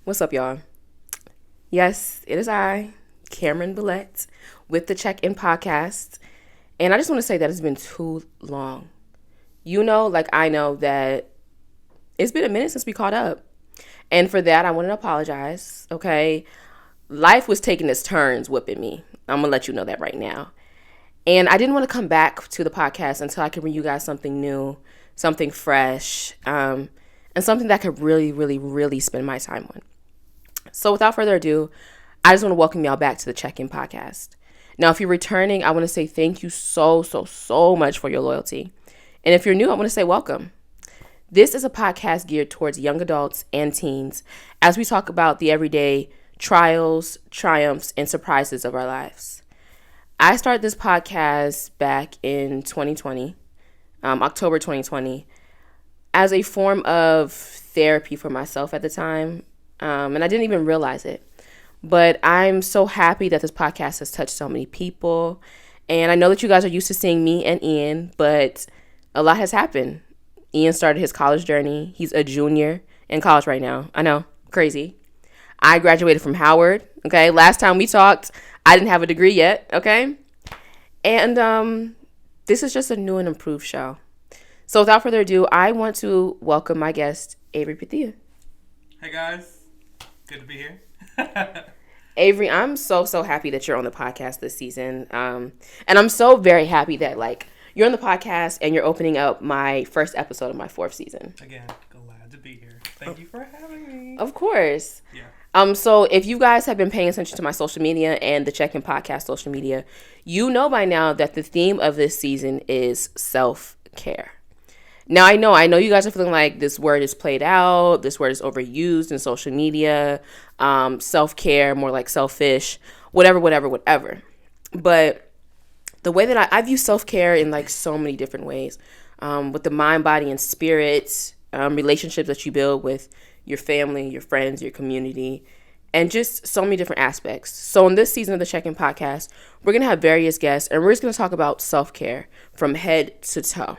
What's up, y'all? Yes, it is I, Cameron Billette, with the Check-In Podcast. And I just want to say that it's been too long. I know that it's been a minute since we caught up. And for that, I want to apologize, okay? Life was taking its turns whipping me. I'm going to let you know that right now. And I didn't want to come back to the podcast until I could bring you guys something new, something fresh, and something that I could really, really, really spend my time on. So without further ado, I just want to welcome y'all back to the Check-In Podcast. Now, if you're returning, I want to say thank you so much for your loyalty. And if you're new, I want to say welcome. This is a podcast geared towards young adults and teens as we talk about the everyday trials, triumphs, and surprises of our lives. I started this podcast back in 2020, October 2020, as a form of therapy for myself at the time. And I didn't even realize it. But I'm so happy that this podcast has touched so many people. And I know that you guys are used to seeing me and Ian, but a lot has happened. Ian started his college journey. He's a junior in college right now. I know, crazy. I graduated from Howard, okay? Last time we talked, I didn't have a degree yet, okay? And this is just a new and improved show. So without further ado, I want to welcome my guest, Avery Bethea. Hey guys. Good to be here. Avery, I'm so happy that you're on the podcast this season. And I'm so very happy that, you're on the podcast and you're opening up my first episode of my 4th season. Again, glad to be here. Thank you for having me. Of course. Yeah. So if you guys have been paying attention to my social media and the Check-In Podcast social media, you know by now that the theme of this season is self-care. Now, I know you guys are feeling like this word is played out, this word is overused in social media, self-care, more like selfish, whatever. But the way that I view self-care in so many different ways, with the mind, body, and spirit, relationships that you build with your family, your friends, your community, and just so many different aspects. So in this season of the Check-In Podcast, we're going to have various guests, and we're just going to talk about self-care from head to toe.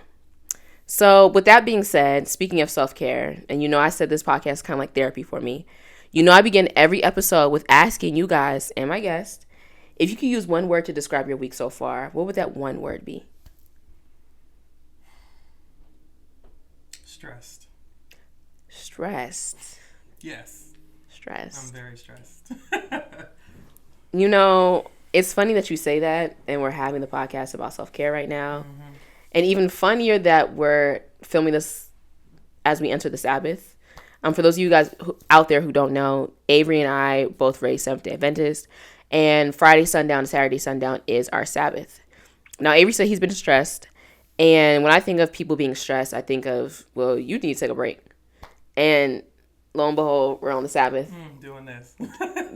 So with that being said, speaking of self-care, and I said this podcast is kind of like therapy for me. I begin every episode with asking you guys and my guest, if you could use one word to describe your week so far, what would that one word be? Stressed. Stressed. Yes. Stressed. I'm very stressed. It's funny that you say that, and we're having the podcast about self-care right now. Mm-hmm. And even funnier that we're filming this as we enter the Sabbath. For those of you guys out there who don't know, Avery and I both raised Seventh-day Adventists, and Friday sundown to Saturday sundown is our Sabbath. Now, Avery said he's been stressed, and when I think of people being stressed, I think of, well, you need to take a break. And lo and behold, we're on the Sabbath. Doing this.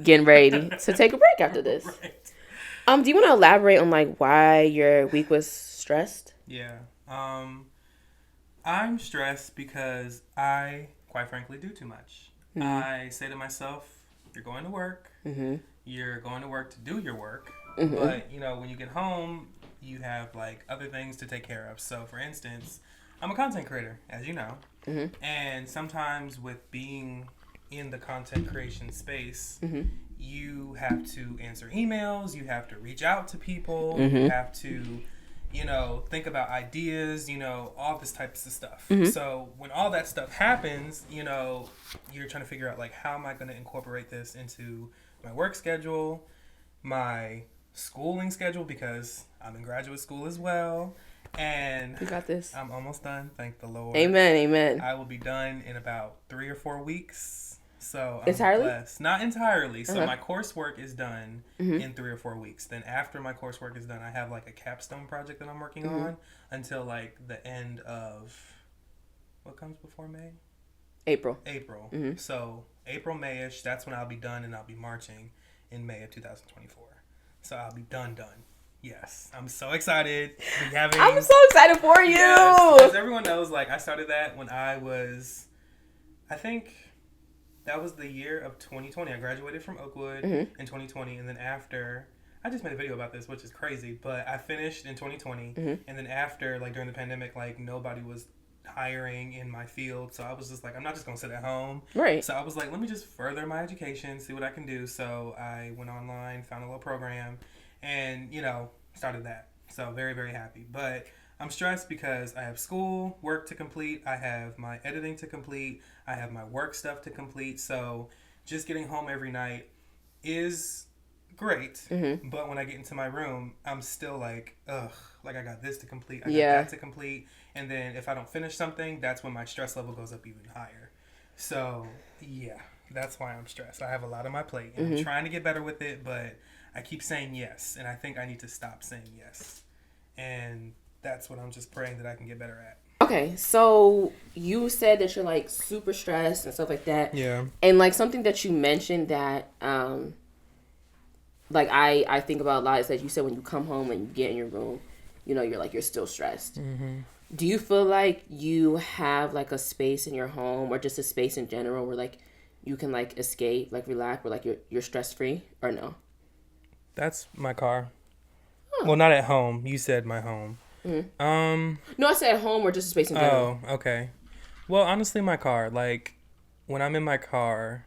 Getting ready to take a break after this. Right. Do you want to elaborate on why your week was stressed? Yeah. I'm stressed because I, quite frankly, do too much. Mm-hmm. I say to myself, you're going to work. Mm-hmm. You're going to work to do your work. Mm-hmm. But, when you get home, you have, other things to take care of. So, for instance, I'm a content creator, as you know. Mm-hmm. And sometimes with being in the content creation space, mm-hmm. you have to answer emails. You have to reach out to people. Mm-hmm. You have to think about ideas, all this types of stuff. Mm-hmm. So when all that stuff happens, you're trying to figure out, how am I going to incorporate this into my work schedule, my schooling schedule, because I'm in graduate school as well. And you got this. I'm almost done. Thank the Lord. Amen. I will be done in about 3 or 4 weeks. So I'm entirely? blessed. Not entirely. So uh-huh. my coursework is done mm-hmm. in 3 or 4 weeks. Then after my coursework is done, I have a capstone project that I'm working mm-hmm. on until the end of, what comes before May? April. Mm-hmm. So April, May-ish, that's when I'll be done, and I'll be marching in May of 2024. So I'll be done. Yes. I'm so excited. I'm so excited for you. Yes, as everyone knows, I started that when I was, I think that was the year of 2020. I graduated from Oakwood mm-hmm. in 2020, and then after, I just made a video about this, which is crazy, but I finished in 2020, mm-hmm. and then after, during the pandemic, nobody was hiring in my field. So I was just like, I'm not just going to sit at home. Right. So I was like, let me just further my education, see what I can do. So I went online, found a little program, and, started that. So very, very happy. But I'm stressed because I have school, work to complete. I have my editing to complete. I have my work stuff to complete. So just getting home every night is great. Mm-hmm. But when I get into my room, I'm still like, ugh, like I got this to complete. I got that to complete. And then if I don't finish something, that's when my stress level goes up even higher. So yeah, that's why I'm stressed. I have a lot on my plate and I'm trying to get better with it, but I keep saying yes. And I think I need to stop saying yes. And that's what I'm just praying that I can get better at. Okay, so you said that you're like super stressed and stuff like that. Yeah. And like something that you mentioned that like I think about a lot is that you said when you come home and you get in your room, you're still stressed. Mm-hmm. Do you feel like you have like a space in your home or just a space in general where like you can like escape, like relax, where like you're stress free, or no? That's my car. Oh. Well, not at home. You said my home. Mm-hmm. No, I said at home or just a space in general. Oh, okay. Well, honestly, my car. Like, when I'm in my car,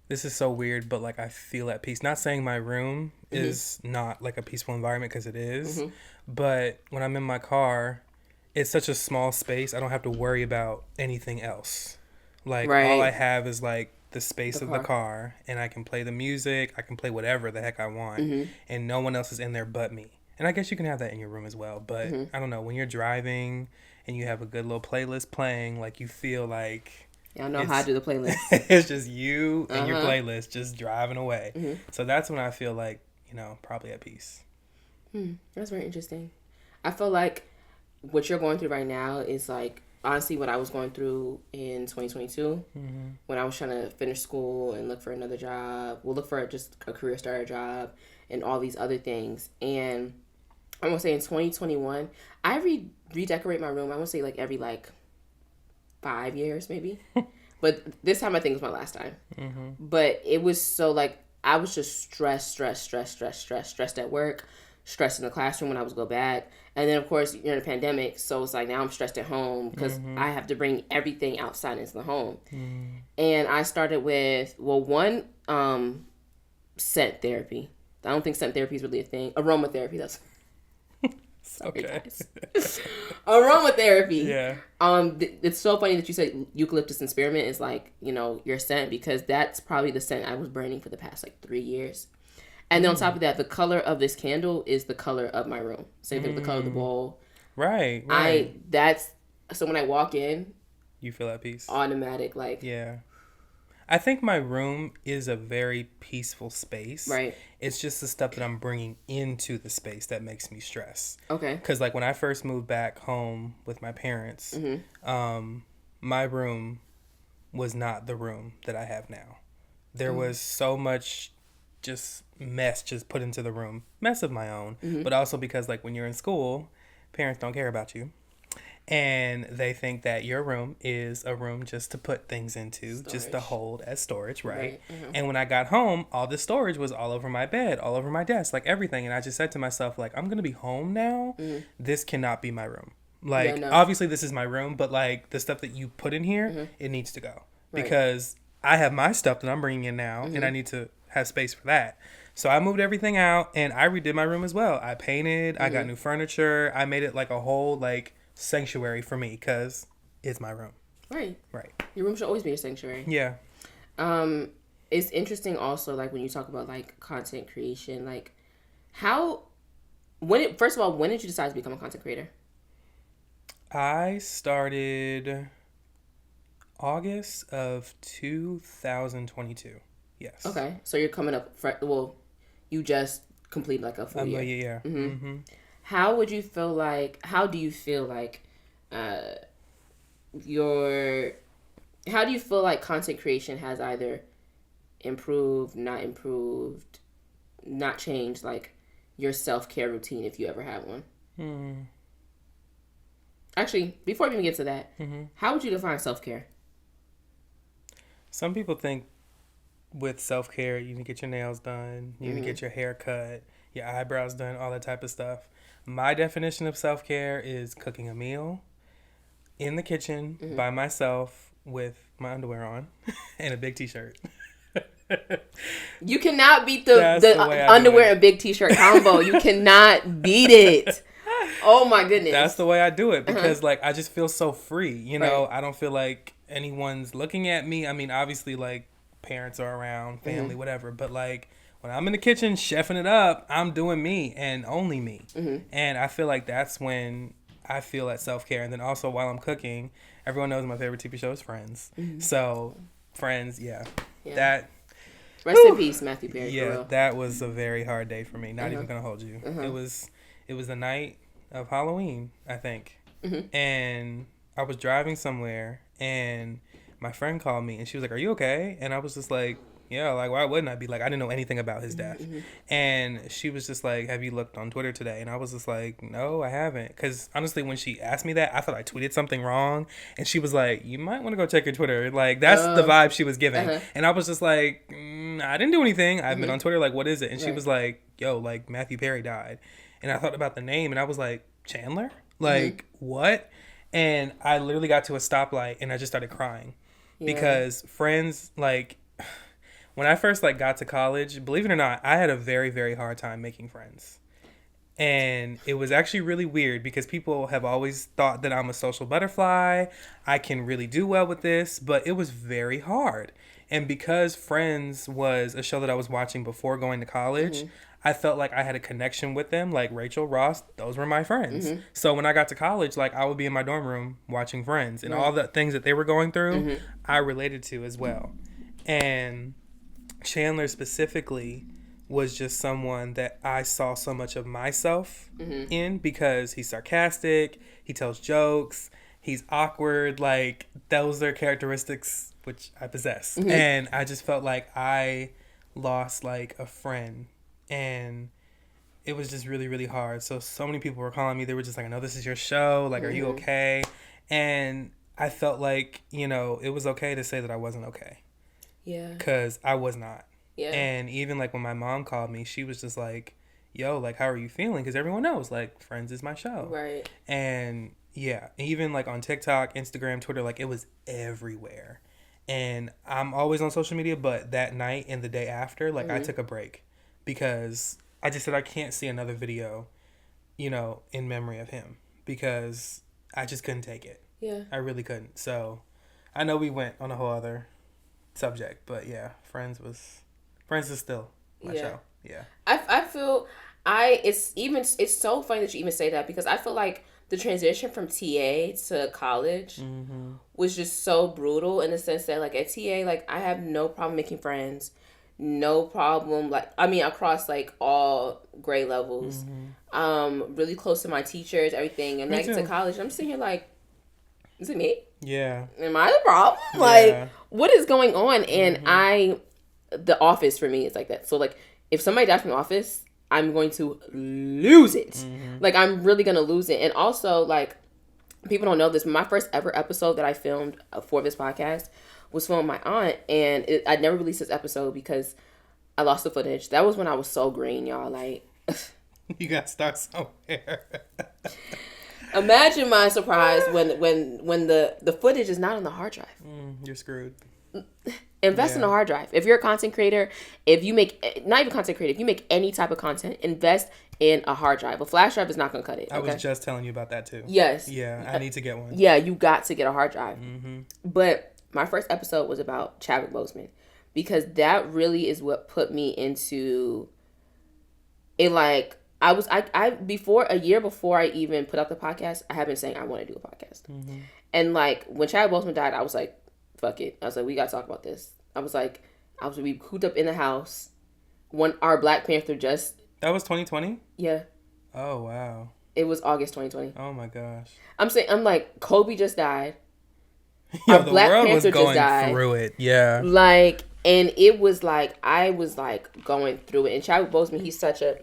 this is so weird, but like I feel at peace. Not saying my room is not like a peaceful environment, because it is. But when I'm in my car, it's such a small space. I don't have to worry about anything else. Like, all I have is like the space of the car, and I can play the music. I can play whatever the heck I want, and no one else is in there but me. And I guess you can have that in your room as well. But I don't know, when you're driving and you have a good little playlist playing, like you feel like... Y'all know how to do the playlist. It's just you and your playlist just driving away. So that's when I feel like, probably at peace. That's very interesting. I feel like what you're going through right now is like, honestly, what I was going through in 2022 when I was trying to finish school and look for another job. Well, look for just a career starter job and all these other things. And I'm going to say in 2021, I redecorate my room. I want to say like every like 5 years maybe. But this time I think was my last time. But it was so like, I was just stressed at work, stressed in the classroom when I was go back. And then of course you're in a pandemic, so it's like now I'm stressed at home because I have to bring everything outside into the home. And I started with one scent therapy. I don't think scent therapy is really a thing. Aromatherapy, that's sorry, guys. Aromatherapy. Yeah. It's so funny that you said eucalyptus and spearmint is like, your scent, because that's probably the scent I was burning for the past like 3 years. And then on top of that, the color of this candle is the color of my room. Same thing with the color of the wall. Right. So when I walk in, you feel at peace. Automatic, like. Yeah. I think my room is a very peaceful space. Right. It's just the stuff that I'm bringing into the space that makes me stress. Okay. Because like when I first moved back home with my parents, my room was not the room that I have now. There was so much just mess just put into the room. Mess of my own. But also because like when you're in school, parents don't care about you. And they think that your room is a room just to put things into, storage. Just to hold as storage, right? And when I got home, all the storage was all over my bed, all over my desk, like everything. And I just said to myself, like, I'm going to be home now. This cannot be my room. Like, obviously this is my room, but like the stuff that you put in here, it needs to go. Right. Because I have my stuff that I'm bringing in now, and I need to have space for that. So I moved everything out, and I redid my room as well. I painted, I got new furniture. I made it like a whole, like, sanctuary for me, because it's my room. Right. Your room should always be a sanctuary. Yeah. It's interesting also, like, when you talk about, like, content creation, like, first of all, when did you decide to become a content creator? I started August of 2022. Yes. Okay. So you're coming up, you just completed, like, a full year. Yeah. How do you feel like how do you feel like content creation has either improved, not changed, like, your self-care routine, if you ever had one? Actually, before we even get to that, how would you define self-care? Some people think with self-care, you need to get your nails done, you need to get your hair cut, your eyebrows done, all that type of stuff. My definition of self-care is cooking a meal, in the kitchen by myself with my underwear on and a big t-shirt. You cannot beat the underwear and big t-shirt combo. You cannot beat it. Oh my goodness. That's the way I do it because like I just feel so free. You know, I don't feel like anyone's looking at me. I mean, obviously like parents are around, family, whatever. But like when I'm in the kitchen chefing it up, I'm doing me and only me. And I feel like that's when I feel that self-care. And then also while I'm cooking, everyone knows my favorite TV show is Friends. So Friends, that. Rest in peace, Matthew Perry. Yeah, that was a very hard day for me. Not even gonna hold you. It was the night of Halloween, I think. And I was driving somewhere, and my friend called me, and she was like, "Are you okay?" And I was just like, "Yeah, like why wouldn't I be?" Like I didn't know anything about his death. And she was just like, "Have you looked on Twitter today?" And I was just like, "No, I haven't." Because honestly, when she asked me that, I thought I tweeted something wrong. And she was like, "You might want to go check your Twitter." Like that's the vibe she was giving. And I was just like, I didn't do anything. I've been on Twitter. Like, what is it? And she was like, "Yo, like Matthew Perry died." And I thought about the name, and I was like, "Chandler? Like what?" And I literally got to a stoplight, and I just started crying because Friends, like. When I first like got to college, believe it or not, I had a very, very hard time making friends. And it was actually really weird because people have always thought that I'm a social butterfly. I can really do well with this, but it was very hard. And because Friends was a show that I was watching before going to college, I felt like I had a connection with them. Like Rachel, Ross, those were my friends. So when I got to college, like I would be in my dorm room watching Friends. And all the things that they were going through, I related to as well. And Chandler specifically was just someone that I saw so much of myself in because he's sarcastic, he tells jokes, he's awkward, like those are characteristics which I possess. And I just felt like I lost like a friend, and it was just really, really hard. So many people were calling me, they were just like, "I know this is your show, like are you okay?" And I felt like, you know, it was okay to say that I wasn't okay. Yeah. Because I was not. Yeah. And even, like, when my mom called me, she was just like, "Yo, like, how are you feeling?" Because everyone knows, like, Friends is my show. Right. And, yeah, even, like, on TikTok, Instagram, Twitter, like, it was everywhere. And I'm always on social media, but that night and the day after, like, I took a break. Because I just said I can't see another video, you know, in memory of him. Because I just couldn't take it. Yeah. I really couldn't. So, I know we went on a whole other subject, but yeah, Friends is still my show. Yeah. I feel it's so funny that you even say that because I feel like the transition from TA to college was just so brutal in the sense that like at TA, like I have no problem making friends, no problem, like I mean across like all grade levels, really close to my teachers, everything, and like to college, I'm sitting here like, is it me? Yeah. Am I the problem? Like, what is going on? And The Office for me is like that. So, like, if somebody dies from The Office, I'm going to lose it. Like, I'm really going to lose it. And also, like, people don't know this. My first ever episode that I filmed for this podcast was filmed with my aunt. And I never released this episode because I lost the footage. That was when I was so green, y'all. Like, you got to start somewhere. Imagine my surprise when the footage is not on the hard drive. You're screwed. Invest in a hard drive. If you're a content creator, if you make, not even content creator, if you make any type of content, invest in a hard drive. A flash drive is not going to cut it. I was just telling you about that too. Yes. Yeah, I need to get one. Yeah, you got to get a hard drive. But my first episode was about Chadwick Boseman because that really is what put me into it. Like, I before a year before I even put up the podcast, I had been saying I want to do a podcast. And like when Chadwick Boseman died, I was like, fuck it. I was like, we got to talk about this. We cooped up in the house when our Black Panther just... That was 2020? Yeah. Oh, wow. It was August 2020. Oh, my gosh. I'm like, Kobe just died. Yo, the Black world Panther was going through it. Yeah. Like, and it was like, I was like going through it. And Chadwick Boseman, he's such a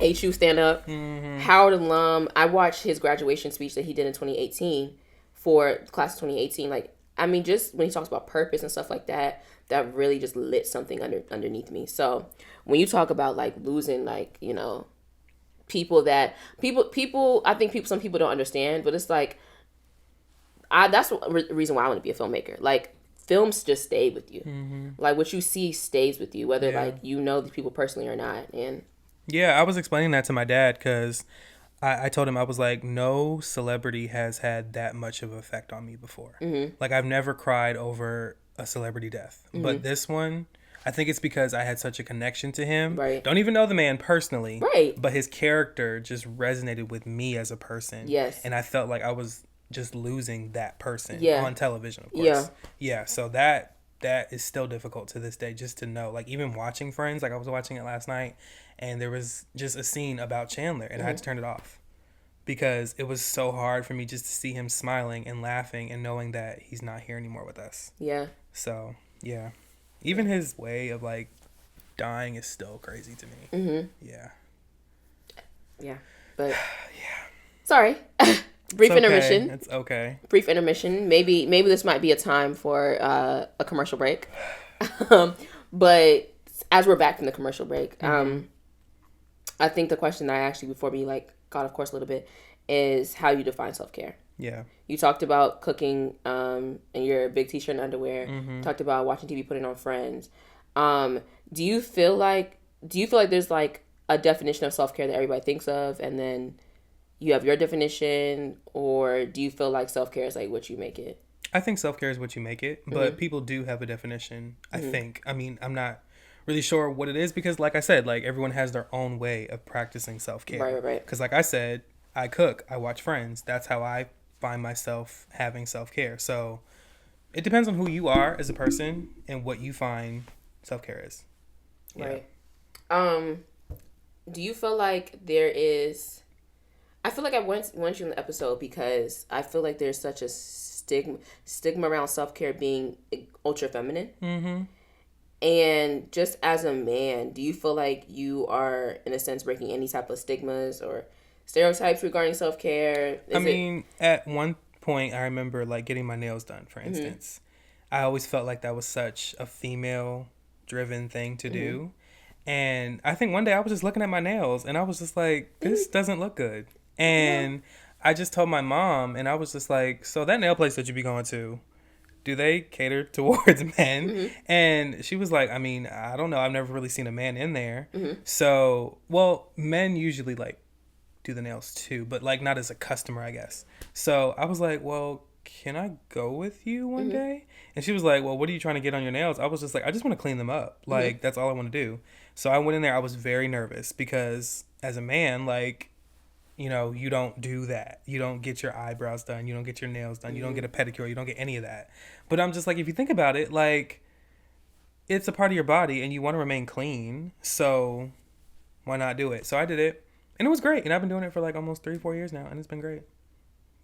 HU stand-up. Howard alum. I watched his graduation speech that he did in 2018 for class of 2018. Like, I mean, just when he talks about purpose and stuff like that, that really just lit something underneath me. So when you talk about like losing, like, you know, people, I think some people don't understand, but it's like that's the reason why I want to be a filmmaker. Like, films just stay with you. Like, what you see stays with you, whether like you know these people personally or not. And yeah, I was explaining that to my dad because I told him, I was like, no celebrity has had that much of an effect on me before. Like, I've never cried over a celebrity death, but this one, I think it's because I had such a connection to him. Right. Don't even know the man personally. Right. But his character just resonated with me as a person. Yes. And I felt like I was just losing that person Yeah. on television, of course. Yeah. Yeah. So that is still difficult to this day, just to know. Like, even watching Friends, like I was watching it last night, and there was just a scene about Chandler, and I had to turn it off because it was so hard for me just to see him smiling and laughing and knowing that he's not here anymore with us. Yeah. So, yeah. Even his way of, like, dying is still crazy to me. Yeah. Yeah. But, Yeah. sorry. Brief intermission. It's okay. Brief intermission. Maybe this might be a time for a commercial break. But as we're back from the commercial break, I think the question that I asked you before we like got off course a little bit is how you define self-care. Yeah. You talked about cooking in your big t-shirt and underwear. Talked about watching TV, putting on Friends. Do you feel like there's like a definition of self-care that everybody thinks of, and then you have your definition, or do you feel like self-care is like what you make it? I think self-care is what you make it, but people do have a definition, I think. I mean, I'm not really sure what it is because, like I said, like everyone has their own way of practicing self-care. Right. Because like I said, I cook, I watch Friends. That's how I find myself having self-care. So it depends on who you are as a person and what you find self-care is. Yeah. Right. Do you feel like there is... I feel like I want you in the episode because I feel like there's such a stigma around self-care being ultra feminine. And just as a man, do you feel like you are, in a sense, breaking any type of stigmas or stereotypes regarding self-care? At one point, I remember like getting my nails done, for instance. I always felt like that was such a female-driven thing to do. And I think one day I was just looking at my nails and I was just like, this doesn't look good. And I just told my mom, and I was just like, so that nail place that you be going to, do they cater towards men? And she was like, I mean, I don't know. I've never really seen a man in there. So, well, men usually like do the nails too, but like not as a customer, I guess. So I was like, well, can I go with you one day? And she was like, well, what are you trying to get on your nails? I was just like, I just want to clean them up. Like, that's all I want to do. So I went in there. I was very nervous because as a man, like, you know, you don't do that. You don't get your eyebrows done. You don't get your nails done. You don't get a pedicure. You don't get any of that. But I'm just like, if you think about it, like, it's a part of your body and you want to remain clean. So why not do it? So I did it. And it was great. And I've been doing it for like almost 3-4 years now. And it's been great.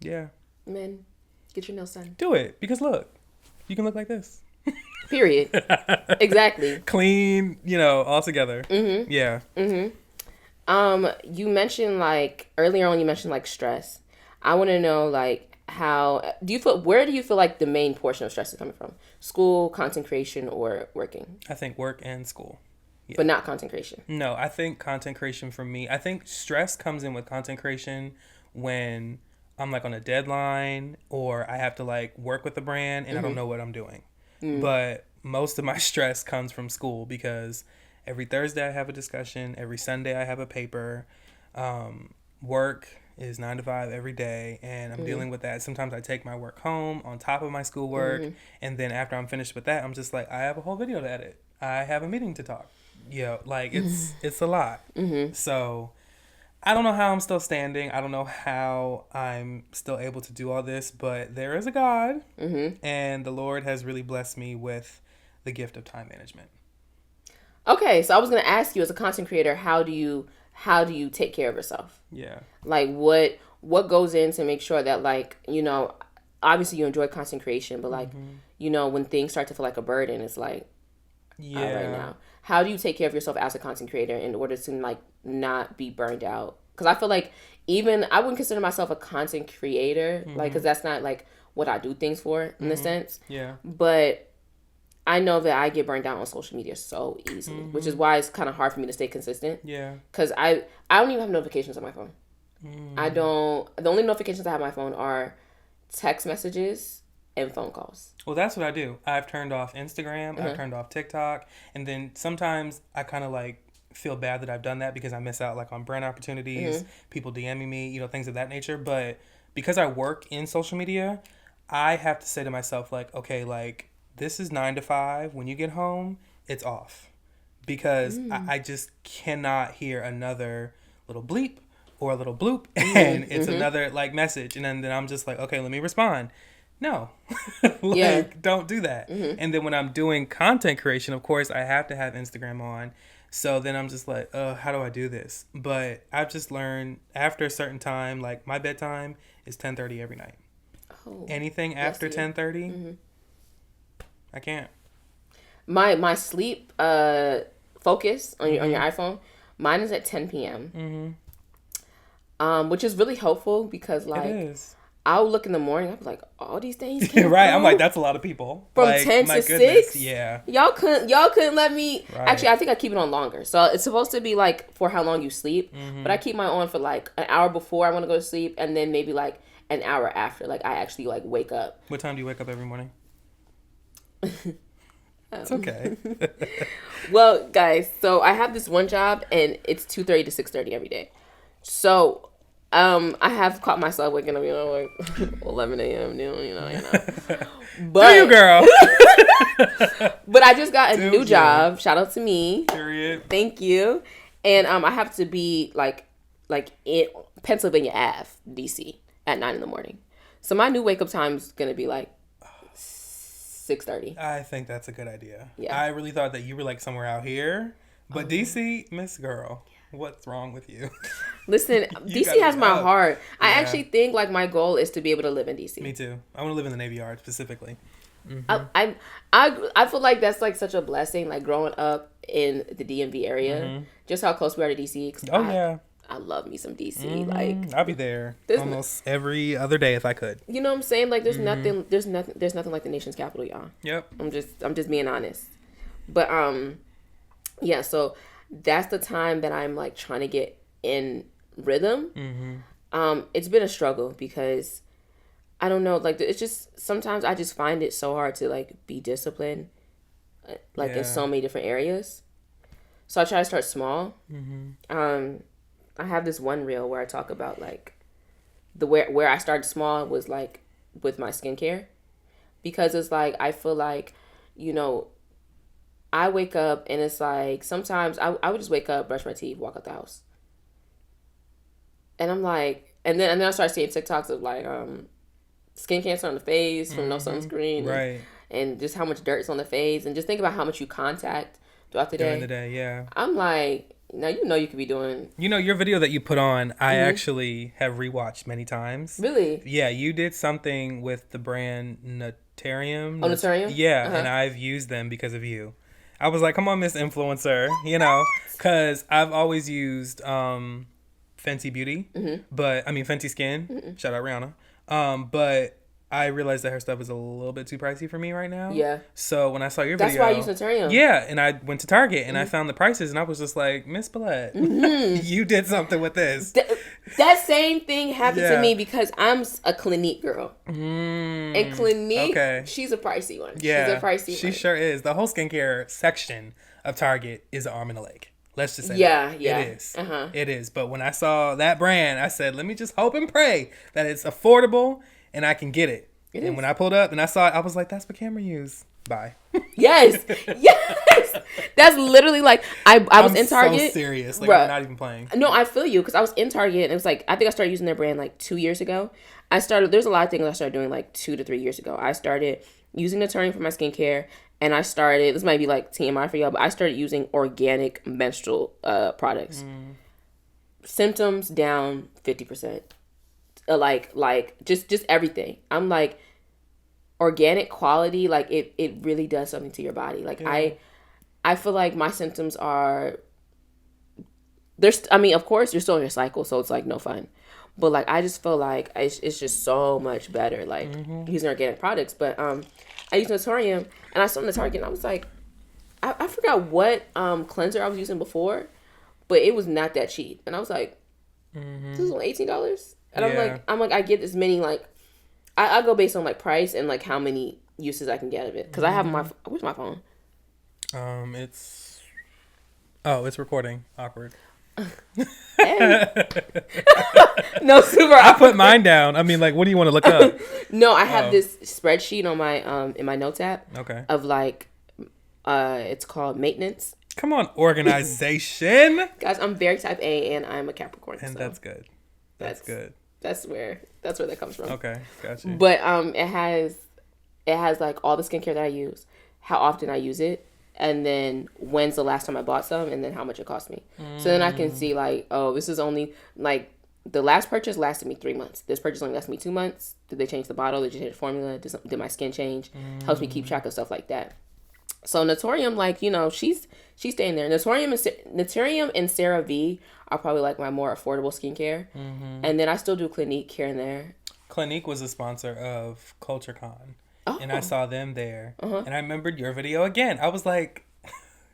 Yeah. Men, get your nails done. Do it. Because look, you can look like this. Period. Exactly. Clean, you know, all together. Yeah. You mentioned like earlier on, you mentioned like stress. I want to know like where do you feel like the main portion of stress is coming from? School, content creation, or working? I think work and school. Yeah. But not content creation. No, I think content creation for me, I think stress comes in with content creation when I'm like on a deadline or I have to like work with a brand and I don't know what I'm doing. But most of my stress comes from school because every Thursday I have a discussion. Every Sunday I have a paper. Work is 9 to 5 every day, and I'm dealing with that. Sometimes I take my work home on top of my schoolwork, and then after I'm finished with that, I'm just like, I have a whole video to edit. I have a meeting to talk. Like it's a lot. So I don't know how I'm still standing. I don't know how I'm still able to do all this, but there is a God, and the Lord has really blessed me with the gift of time management. Okay, so I was gonna ask you, as a content creator, how do you take care of yourself? Yeah. Like what goes in to make sure that, like, you know, obviously you enjoy content creation, but like, you know, when things start to feel like a burden, it's like, all right now, how do you take care of yourself as a content creator in order to like not be burned out? Because I feel like even I wouldn't consider myself a content creator, like, because that's not like what I do things for in a sense. Yeah. But I know that I get burned out on social media so easily, which is why it's kind of hard for me to stay consistent. Yeah. Because I don't even have notifications on my phone. I don't. The only notifications I have on my phone are text messages, and phone calls. Well, that's what I do. I've turned off Instagram. I've turned off TikTok. And then sometimes I kind of like feel bad that I've done that because I miss out like on brand opportunities, people DMing me, things of that nature. But because I work in social media, I have to say to myself like, okay, like this is 9 to 5. When you get home, it's off. Because I just cannot hear another little bleep or a little bloop and it's another like message. And then I'm just like, okay, let me respond. No, don't do that. And then when I'm doing content creation, of course, I have to have Instagram on. So then I'm just like, how do I do this? But I've just learned after a certain time, like my bedtime is 10:30 every night. Oh, anything after 10:30, I can't. My sleep focus on your iPhone, mine is at 10 p.m. Which is really helpful because like it is. I'll look in the morning. I'm like, all these things. Right. I'm like, that's a lot of people. From like, 10 to 6. Yeah. Y'all couldn't let me. Right. Actually, I think I keep it on longer. So it's supposed to be like for how long you sleep. But I keep mine on for like an hour before I want to go to sleep, and then maybe like an hour after. Like I actually like wake up. What time do you wake up every morning? It's okay. Well, guys, so I have this one job, and it's 2:30 to 6:30 every day. So. I have caught myself waking up, like 11 a.m. noon, But, do you, girl? But I just got a new job. Shout out to me. Period. Thank you. And I have to be like in Pennsylvania Ave, DC, at 9 in the morning. So my new wake up time is gonna be like 6:30. I think that's a good idea. Yeah. I really thought that you were like somewhere out here, but DC, Miss Girl. What's wrong with you? Listen, DC has my heart. Yeah. I actually think like my goal is to be able to live in DC. Me too. I want to live in the Navy Yard specifically. I feel like that's like such a blessing, like growing up in the DMV area, just how close we are to DC. I love me some DC. Like I'll be there almost every other day if I could. You know what I'm saying? Like there's nothing like the nation's capital, y'all. Yep. I'm just being honest. But yeah, so that's the time that I'm like trying to get in rhythm. It's been a struggle because I don't know, like it's just sometimes I just find it so hard to like be disciplined like in so many different areas. So I try to start small. I have this one reel where I talk about like where I started small was like with my skincare, because it's like I feel like I wake up and it's like sometimes I would just wake up, brush my teeth, walk out the house. And I'm like, and then I start seeing TikToks of like skin cancer on the face from no sunscreen. Right. And just how much dirt's on the face, and just think about how much you contact throughout the day. During the day, yeah. I'm like, now you could be doing. Your video that you put on, I actually have rewatched many times. Really? Yeah, you did something with the brand Natarium. Oh, Natarium? Yeah, and I've used them because of you. I was like, come on, Miss Influencer, because I've always used Fenty Beauty, Fenty Skin. Shout out Rihanna. But I realized that her stuff is a little bit too pricey for me right now. Yeah. So when I saw your video, that's why I use Natarium. Yeah, and I went to Target and I found the prices and I was just like, Miss Billette, you did something with this. That same thing happened to me because I'm a Clinique girl. And Clinique, she's a pricey one. Yeah, she's a pricey one. She sure is. The whole skincare section of Target is an arm and a leg. Let's just say that. Yeah. It is. It is. But when I saw that brand, I said, let me just hope and pray that it's affordable and I can get it. And when I pulled up and I saw it, I was like, that's what camera use. Bye. Yes. That's literally like, I was in Target. So serious. Like, I'm not even playing. No, I feel you, because I was in Target and it was like, I think I started using their brand like 2 years ago. There's a lot of things I started doing like 2 to 3 years ago. I started using Natarium for my skincare, and this might be like TMI for y'all, but I started using organic menstrual products. Symptoms down 50%. Like just everything. I'm like, organic quality, like it really does something to your body. Like I feel like my symptoms are, of course you're still in your cycle, so it's like no fun, but like I just feel like it's just so much better like using organic products. But I used Natarium and I saw in the Target and I was like, I forgot what cleanser I was using before, but it was not that cheap, and I was like, this is only $18. And I'm like, I get as many, like, I go based on like price and like how many uses I can get of it. Because I have where's my phone? It's recording. Awkward. Hey. No, super I awkward. put mine down. I mean, like, what do you want to look up? No, I have this spreadsheet on my in my notes app. Okay. Of like, it's called maintenance. Come on, organization. Guys, I'm very type A and I'm a Capricorn. And so that's good. That's good. That's where that comes from. Okay, gotcha. But it has like all the skincare that I use, how often I use it, and then when's the last time I bought some, and then how much it cost me. So then I can see like, oh, this is only like the last purchase lasted me 3 months. This purchase only lasted me 2 months. Did they change the bottle? Did they change the formula? Did my skin change? Helps me keep track of stuff like that. So Naturium, like, you know, she's staying there. Naturium and CeraVe are probably like my more affordable skincare. And then I still do Clinique here and there. Clinique was a sponsor of CultureCon. And I saw them there. And I remembered your video again. I was like,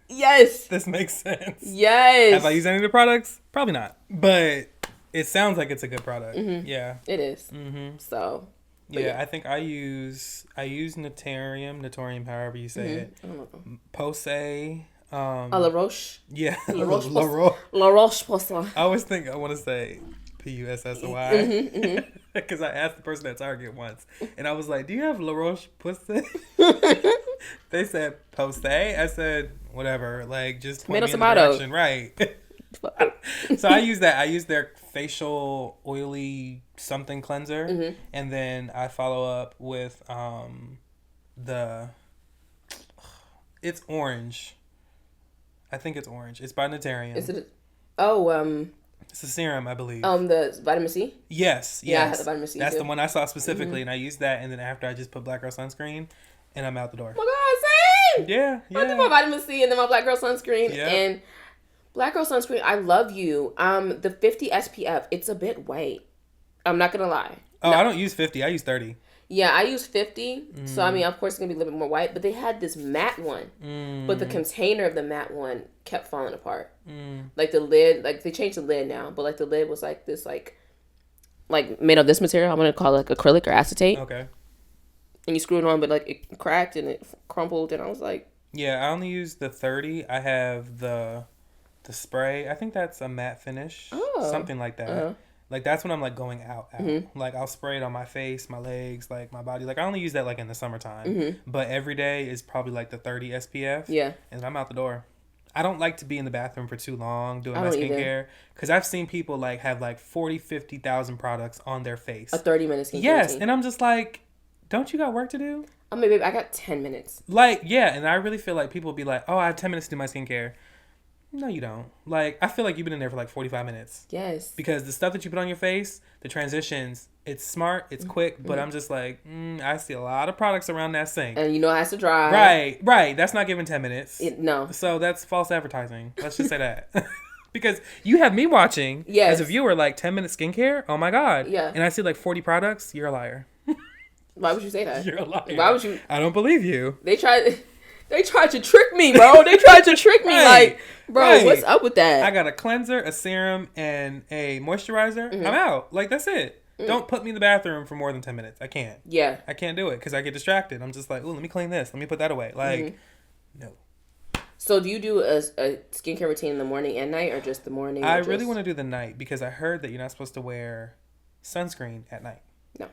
yes, this makes sense. Yes. Have I used any of the products? Probably not. But it sounds like it's a good product. Yeah. It is. So. Yeah, I think I use Naturium, however you say it. Posay. La Roche. Yeah. La Roche-Posay. I always think I want to say Pussoy. Because I asked the person at Target once. And I was like, do you have La Roche-Posay? They said Posay. I said, whatever. Like, just point me in the direction. Right. So I use that. I use their facial oily something cleanser, and then I follow up with it's orange. I think it's orange. It's by Naturium. Is it? It's a serum, I believe. The vitamin C. Yes. Yeah, I have the vitamin C. That's too. the one I saw specifically, and I used that, and then after I just put Black Girl sunscreen, and I'm out the door. Oh my God, same. Yeah. I do my vitamin C and then my Black Girl sunscreen. Yeah. And Black Girl sunscreen, I love you. The 50 SPF, it's a bit white. I'm not gonna lie. Oh, no. I don't use 50. I use 30. Yeah, I use 50. So I mean, of course, it's gonna be a little bit more white. But they had this matte one, but the container of the matte one kept falling apart. Like the lid, like they changed the lid now, but like the lid was like this, like made of this material. I'm gonna call it like acrylic or acetate. Okay. And you screw it on, but like it cracked and it crumpled, and I was like, yeah, I only use the 30. I have the spray. I think that's a matte finish. Oh. Something like that. Like, that's when I'm, like, going out. Like, I'll spray it on my face, my legs, like, my body. Like, I only use that, like, in the summertime. But every day is probably, like, the 30 SPF. Yeah. And I'm out the door. I don't like to be in the bathroom for too long doing my skincare. Because I've seen people, like, have, like, 40, 50,000 products on their face. A 30-minute skincare Yes. routine. And I'm just like, don't you got work to do? I mean, baby, I got 10 minutes. Like, yeah. And I really feel like people will be like, oh, I have 10 minutes to do my skincare. No, you don't. Like, I feel like you've been in there for like 45 minutes. Yes. Because the stuff that you put on your face, the transitions, it's smart, it's quick, but I'm just like, I see a lot of products around that sink. And you know it has to dry. Right. That's not giving 10 minutes. No. So that's false advertising. Let's just say that. Because you have me watching as a viewer, like 10-minute skincare. Oh my God. Yeah. And I see like 40 products. You're a liar. Why would you say that? You're a liar. Why would you? I don't believe you. They tried to trick me, bro. They tried to trick me. Like, bro, what's up with that? I got a cleanser, a serum, and a moisturizer. I'm out. Like, that's it. Don't put me in the bathroom for more than 10 minutes. I can't. Yeah. I can't do it because I get distracted. I'm just like, oh, let me clean this. Let me put that away. Like, no. So do you do a skincare routine in the morning and night, or just the morning? I really want to do the night because I heard that you're not supposed to wear sunscreen at night. No.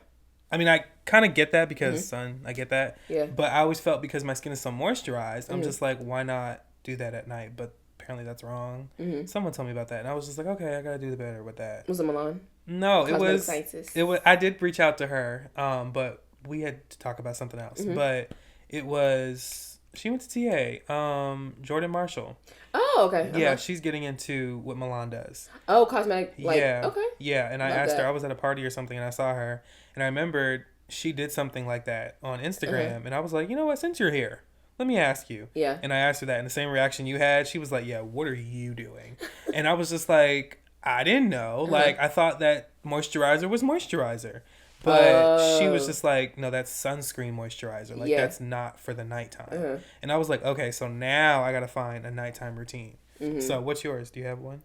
I mean, I kind of get that because sun, I get that. Yeah. But I always felt because my skin is so moisturized, I'm just like, why not do that at night? But apparently that's wrong. Someone told me about that, and I was just like, okay, I gotta do better with that. Was it Milan? No, it was. Scientist. It was. I did reach out to her, but we had to talk about something else. But it was. She went to TA. Jordan Marshall. Oh, okay. Yeah, she's getting into what Milan does. Oh, cosmetic. Like, yeah. Okay. Yeah, and I asked her. I was at a party or something, and I saw her, and I remembered she did something like that on Instagram, and I was like, you know what? Since you're here, let me ask you. Yeah. And I asked her that, and the same reaction you had, she was like, yeah, what are you doing? And I was just like, I didn't know. Like, I thought that moisturizer was moisturizer. But she was just like, no, that's sunscreen moisturizer. Like, that's not for the nighttime. And I was like, okay, so now I got to find a nighttime routine. So what's yours? Do you have one?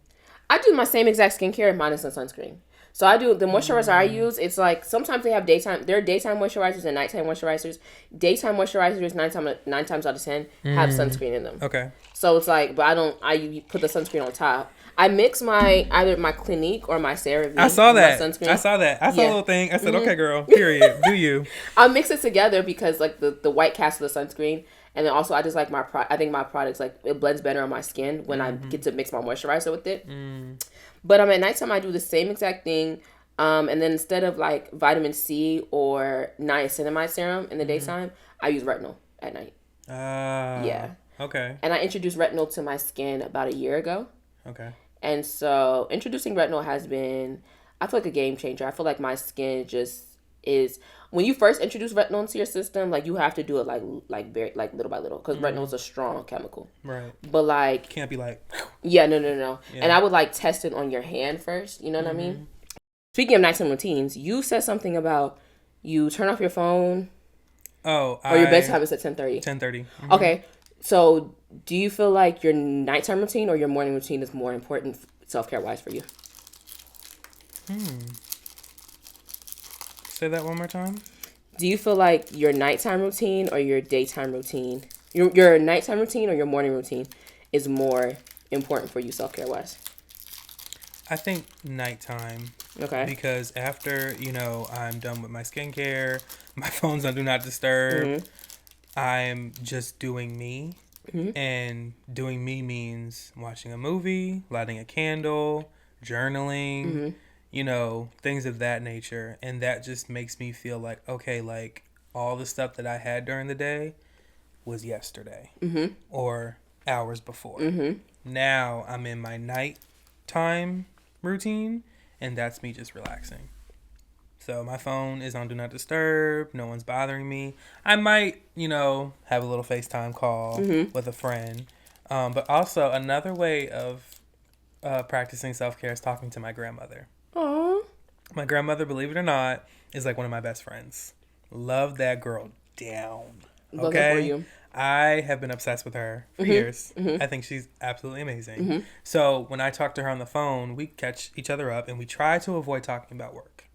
I do my same exact skincare minus the sunscreen. So I do the moisturizer I use. It's like sometimes they have daytime. There are daytime moisturizers and nighttime moisturizers. Daytime moisturizers nine times out of 10 have sunscreen in them. Okay. So it's like, but I don't. I put the sunscreen on top. I mix either my Clinique or my CeraVe. I saw that. Sunscreen. I saw a little thing. I said, okay, girl. Period. Do you? I'll mix it together because like the white cast of the sunscreen, and then also I just like I think my products like it blends better on my skin when I get to mix my moisturizer with it. But at nighttime I do the same exact thing. And then instead of like vitamin C or niacinamide serum in the daytime, I use retinol at night. Yeah. Okay. And I introduced retinol to my skin about a year ago. Okay. And so introducing retinol has been, I feel like, a game changer. I feel like my skin just is, when you first introduce retinol into your system, like you have to do it like very like little by little because retinol is a strong chemical. Right. But like can't be like. Yeah, no. Yeah. And I would like test it on your hand first. You know what I mean? Speaking of nighttime routines, you said something about you turn off your phone. Oh, or your bedtime is at 10:30. 10:30. Okay. So, do you feel like your nighttime routine or your morning routine is more important self-care wise for you? Say that one more time. Do you feel like your nighttime routine or your daytime routine, your nighttime routine or your morning routine is more important for you self-care wise? I think nighttime. Okay. Because after, I'm done with my skincare, my phone's on Do Not Disturb, I'm just doing me. And doing me means watching a movie, lighting a candle, journaling, things of that nature. And that just makes me feel like, okay, like all the stuff that I had during the day was yesterday or hours before. Now I'm in my nighttime routine, and that's me just relaxing. So my phone is on Do Not Disturb. No one's bothering me. I might, have a little FaceTime call with a friend. But also another way of practicing self-care is talking to my grandmother. Aww. My grandmother, believe it or not, is like one of my best friends. Love that girl down. Love that for you. I have been obsessed with her for years. I think she's absolutely amazing. So when I talk to her on the phone, we catch each other up and we try to avoid talking about work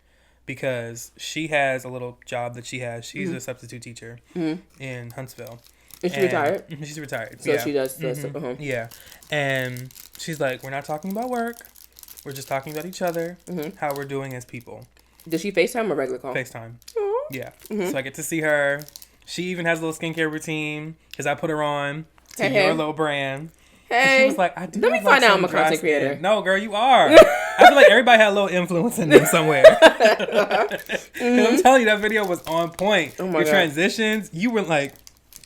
because she has a little job that she has. She's a substitute teacher in Huntsville. Is she retired? She's retired. So she does this. Yeah. And she's like, we're not talking about work. We're just talking about each other, how we're doing as people. Does she FaceTime or regular call? FaceTime. Yeah. So I get to see her. She even has a little skincare routine because I put her on to your little brand. Hey. And she was like, I do. Let me find out I'm a content skin. creator. No, girl, you are. I feel like everybody had a little influence in them somewhere. And I'm telling you, that video was on point. Oh my Your God. transitions, you were like,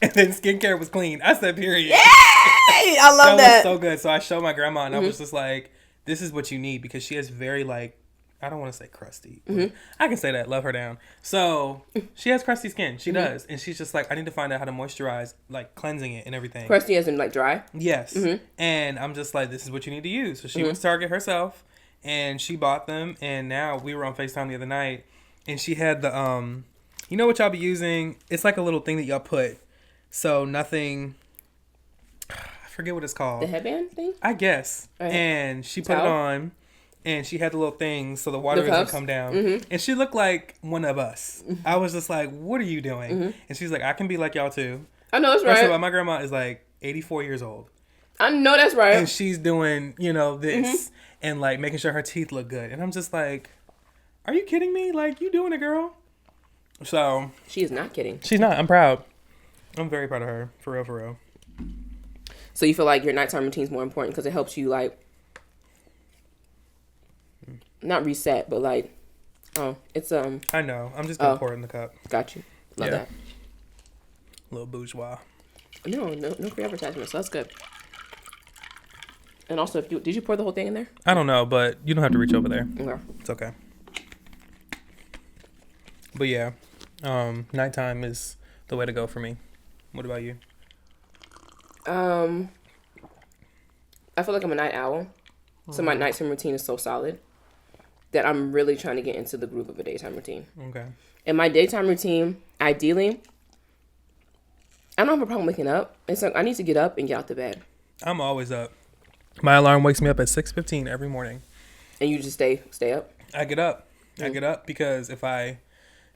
and then skincare was clean. I said, period. Yay! I love that. Was so good. So I showed my grandma, and I was just like, this is what you need because she has very like, I don't want to say crusty. I can say that. Love her down. So she has crusty skin. She does. And she's just like, I need to find out how to moisturize, like cleansing it and everything. Crusty as in like dry? Yes. And I'm just like, this is what you need to use. So she went to Target herself and she bought them. And now we were on FaceTime the other night and she had the, you know what y'all be using? It's like a little thing that y'all put. So nothing, I forget what it's called. The headband thing? I guess. Right. And she put it on. And she had the little things so the water doesn't come down. And she looked like one of us. I was just like, what are you doing? And she's like, I can be like y'all too. I know that's right. First of all, my grandma is like 84 years old. I know that's right. And she's doing, this and like making sure her teeth look good. And I'm just like, are you kidding me? Like, you doing it, girl. So. She is not kidding. She's not. I'm proud. I'm very proud of her. For real, for real. So you feel like your nighttime routine is more important because it helps you like, not reset, but like, it's I know. I'm just gonna pour it in the cup. Got you. Love that. Little bourgeois. No free advertisement, so that's good. And also, did you pour the whole thing in there? I don't know, but you don't have to reach over there. Okay. It's okay. But yeah, nighttime is the way to go for me. What about you? I feel like I'm a night owl, so my nighttime routine is so solid that I'm really trying to get into the groove of a daytime routine. Okay. And my daytime routine, ideally, I don't have a problem waking up. It's like I need to get up and get out the bed. I'm always up. My alarm wakes me up at 6:15 every morning. And you just stay up? I get up. I get up because if I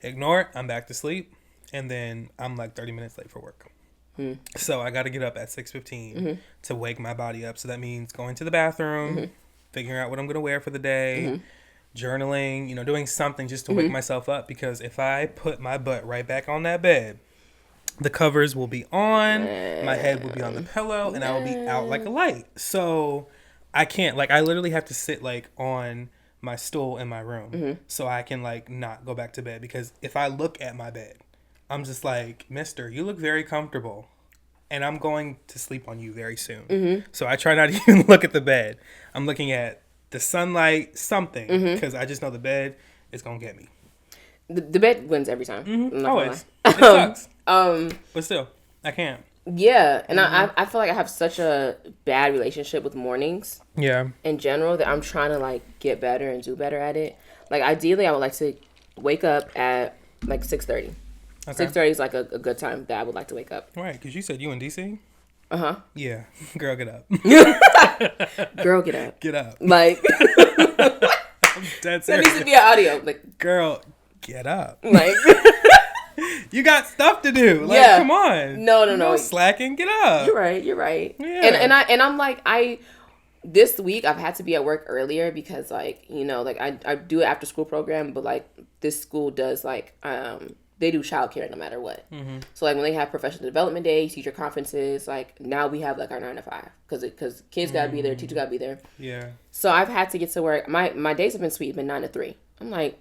ignore it, I'm back to sleep. And then I'm like 30 minutes late for work. So I got to get up at 6:15 to wake my body up. So that means going to the bathroom, figuring out what I'm going to wear for the day, journaling, you know, doing something just to wake myself up. Because if I put my butt right back on that bed, the covers will be on, my head will be on the pillow, and I will be out like a light. So I can't, like, I literally have to sit, like, on my stool in my room so I can, like, not go back to bed. Because if I look at my bed, I'm just like, mister, you look very comfortable, and I'm going to sleep on you very soon. So I try not to even look at the bed. I'm looking at the sunlight, something, because I just know the bed is going to get me. The bed wins every time. Always. It sucks. But still, I can't. Yeah, and I feel like I have such a bad relationship with mornings. Yeah. In general, that I'm trying to, like, get better and do better at it. Like, ideally, I would like to wake up at, like, 6:30. Okay. 6:30 is, like, a good time that I would like to wake up. Right, because you said you in D.C.? Uh-huh. Yeah. Girl, get up. Girl, get up. Get up. Like, I'm dead serious. That needs to be an audio. Like, girl, get up. Like, you got stuff to do. Like, yeah. Come on. No. Slacking, get up. You're right. Yeah. And I'm like, this week I've had to be at work earlier because, like, you know, like I do an after school program, but, like, this school does, like, they do childcare no matter what. So, like, when they have professional development days, teacher conferences, like, now we have, like, our 9 to 5 because kids gotta be there, teachers gotta be there. Yeah. So I've had to get to work. My days have been sweet, been 9 to 3. I'm like,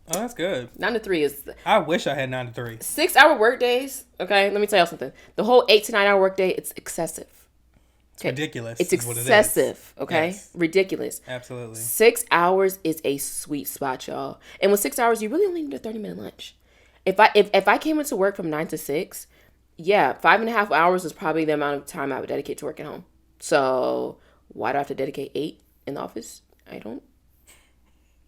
oh, that's good. 9 to 3 is. I wish I had 9 to 3. 6-hour work days. Okay, let me tell y'all something. The whole 8 to 9 hour work day, it's excessive. It's ridiculous. It's excessive. Okay, yes. Ridiculous. Absolutely. 6 hours is a sweet spot, y'all. And with 6 hours, you really only need a 30-minute lunch. If I came into work from 9 to 6, yeah, 5.5 hours is probably the amount of time I would dedicate to work at home. So why do I have to dedicate 8 in the office? I don't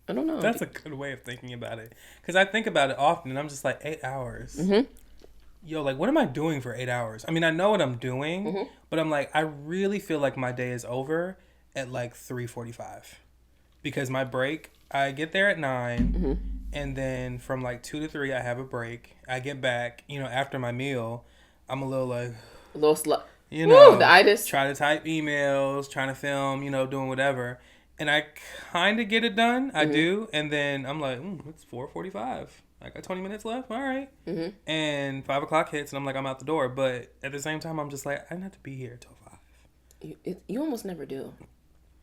know. That's a good way of thinking about it. Because I think about it often, and I'm just like, 8 hours. Yo, like, what am I doing for 8 hours? I mean, I know what I'm doing, but I'm like, I really feel like my day is over at, like, 3:45. Because my break, I get there at 9, and then from, like, 2 to 3, I have a break. I get back, you know, after my meal, I'm a little, like... A little slow. You know, woo, the itis. Try to type emails, trying to film, you know, doing whatever. And I kind of get it done. I do. And then I'm like, it's 4:45. I got 20 minutes left. All right. And 5 o'clock hits and I'm like, I'm out the door. But at the same time, I'm just like, I don't have to be here till 5. You almost never do.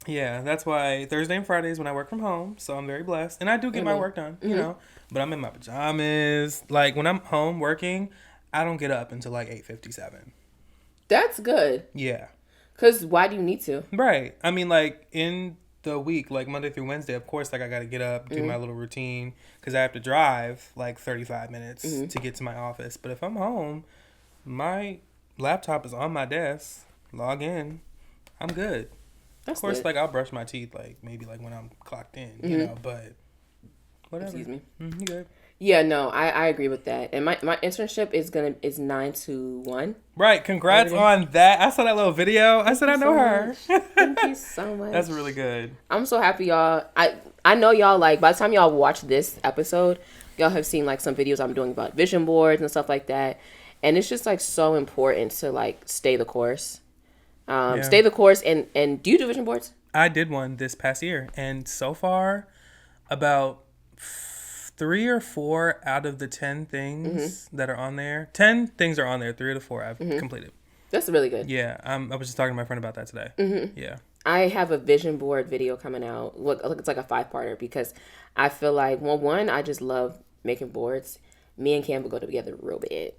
Yeah, that's why Thursday and Fridays when I work from home. So I'm very blessed. And I do get my work done, you know. But I'm in my pajamas. Like, when I'm home working, I don't get up until like 8:57. That's good. Yeah. Because why do you need to? Right. I mean, like, in the week, like Monday through Wednesday, of course, like I got to get up, do my little routine because I have to drive like 35 minutes to get to my office. But if I'm home, my laptop is on my desk, log in, I'm good. That's of course, good. like I'll brush my teeth, like maybe like when I'm clocked in, you know, but whatever. Excuse me. You good. Yeah, no, I agree with that. And my internship is 9 to 1. Right. Congrats on that. I saw that little video. I said I know her. Thank you so much. That's really good. I'm so happy, y'all. I know y'all, like, by the time y'all watch this episode, y'all have seen, like, some videos I'm doing about vision boards and stuff like that. And it's just, like, so important to, like, stay the course. Stay the course. And do you do vision boards? I did one this past year. And so far, about 3 or 4 out of the 10 things that are on there. 10 things are on there. 3 or 4 I've completed. That's really good. Yeah. I was just talking to my friend about that today. Yeah. I have a vision board video coming out. Look, it's like a 5-parter because I feel like, well, one, I just love making boards. Me and Cam will go together real bad.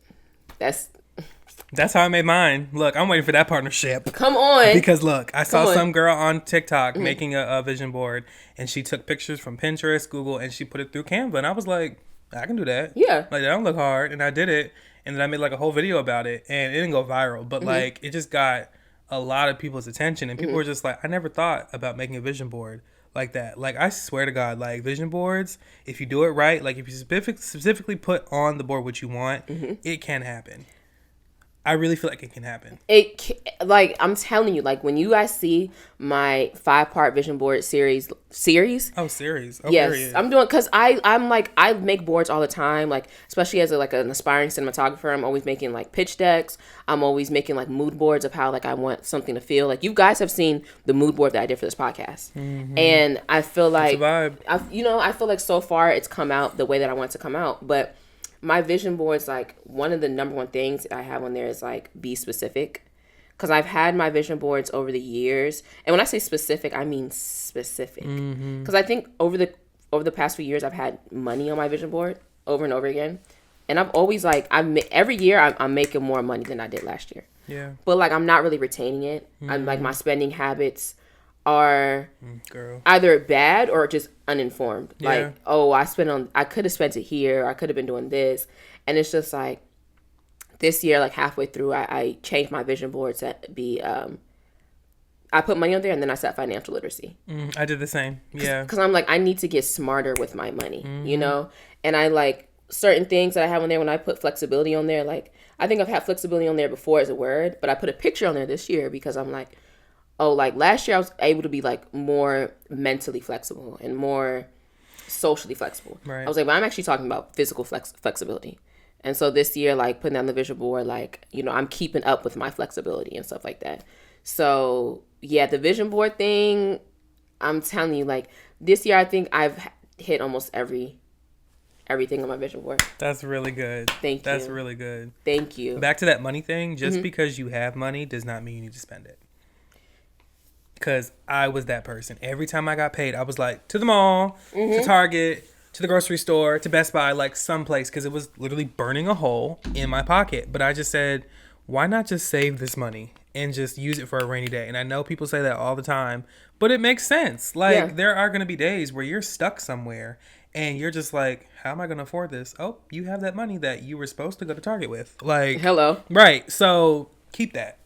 That's how I made mine. Look, I'm waiting for that partnership. Come on. Because look, I saw some girl on TikTok making a vision board, and she took pictures from Pinterest, Google, and she put it through Canva. And I was like, I can do that. Yeah. Like, that don't look hard. And I did it. And then I made like a whole video about it. And it didn't go viral. But like, it just got a lot of people's attention. And people were just like, I never thought about making a vision board like that. Like, I swear to God, like, vision boards, if you do it right, like if you specifically put on the board what you want, it can happen. I really feel like it can happen. Like, I'm telling you, like, when you guys see my 5-part vision board series. Oh, series. Oh, Yes, period. I'm doing, because I'm like, I make boards all the time, like, especially as like an aspiring cinematographer. I'm always making like pitch decks. I'm always making like mood boards of how like I want something to feel. Like, you guys have seen the mood board that I did for this podcast, and I feel like It's a vibe. I feel like so far it's come out the way that I want it to come out, but my vision boards, like, one of the number one things I have on there is like, be specific. Because I've had my vision boards over the years, and when I say specific, I mean specific. Because I think over the past few years, I've had money on my vision board over and over again, and I've always like every year I'm making more money than I did last year. Yeah. But like, I'm not really retaining it. I'm like, my spending habits are either bad or just uninformed. Yeah. Like, oh, I could have spent it here. I could have been doing this, and it's just like, this year, like halfway through, I changed my vision board to be, I put money on there, and then I set financial literacy. I did the same. Yeah. Because I'm like, I need to get smarter with my money, you know? And I like certain things that I have on there. When I put flexibility on there, like, I think I've had flexibility on there before as a word, but I put a picture on there this year because I'm like, oh, like last year I was able to be like more mentally flexible and more socially flexible. Right. I was like, but I'm actually talking about physical flexibility. And so this year, like, putting down the vision board, like, you know, I'm keeping up with my flexibility and stuff like that. So, yeah, the vision board thing, I'm telling you, like, this year I think I've hit almost everything on my vision board. That's really good. Thank you. That's really good. Thank you. Back to that money thing, just because you have money does not mean you need to spend it. Because I was that person. Every time I got paid, I was like, to the mall, to Target, to the grocery store, to Best Buy, like someplace, because it was literally burning a hole in my pocket. But I just said, why not just save this money and just use it for a rainy day? And I know people say that all the time, but it makes sense. Like, there are going to be days where you're stuck somewhere and you're just like, how am I going to afford this? Oh, you have that money that you were supposed to go to Target with. Like, hello. Right. So keep that.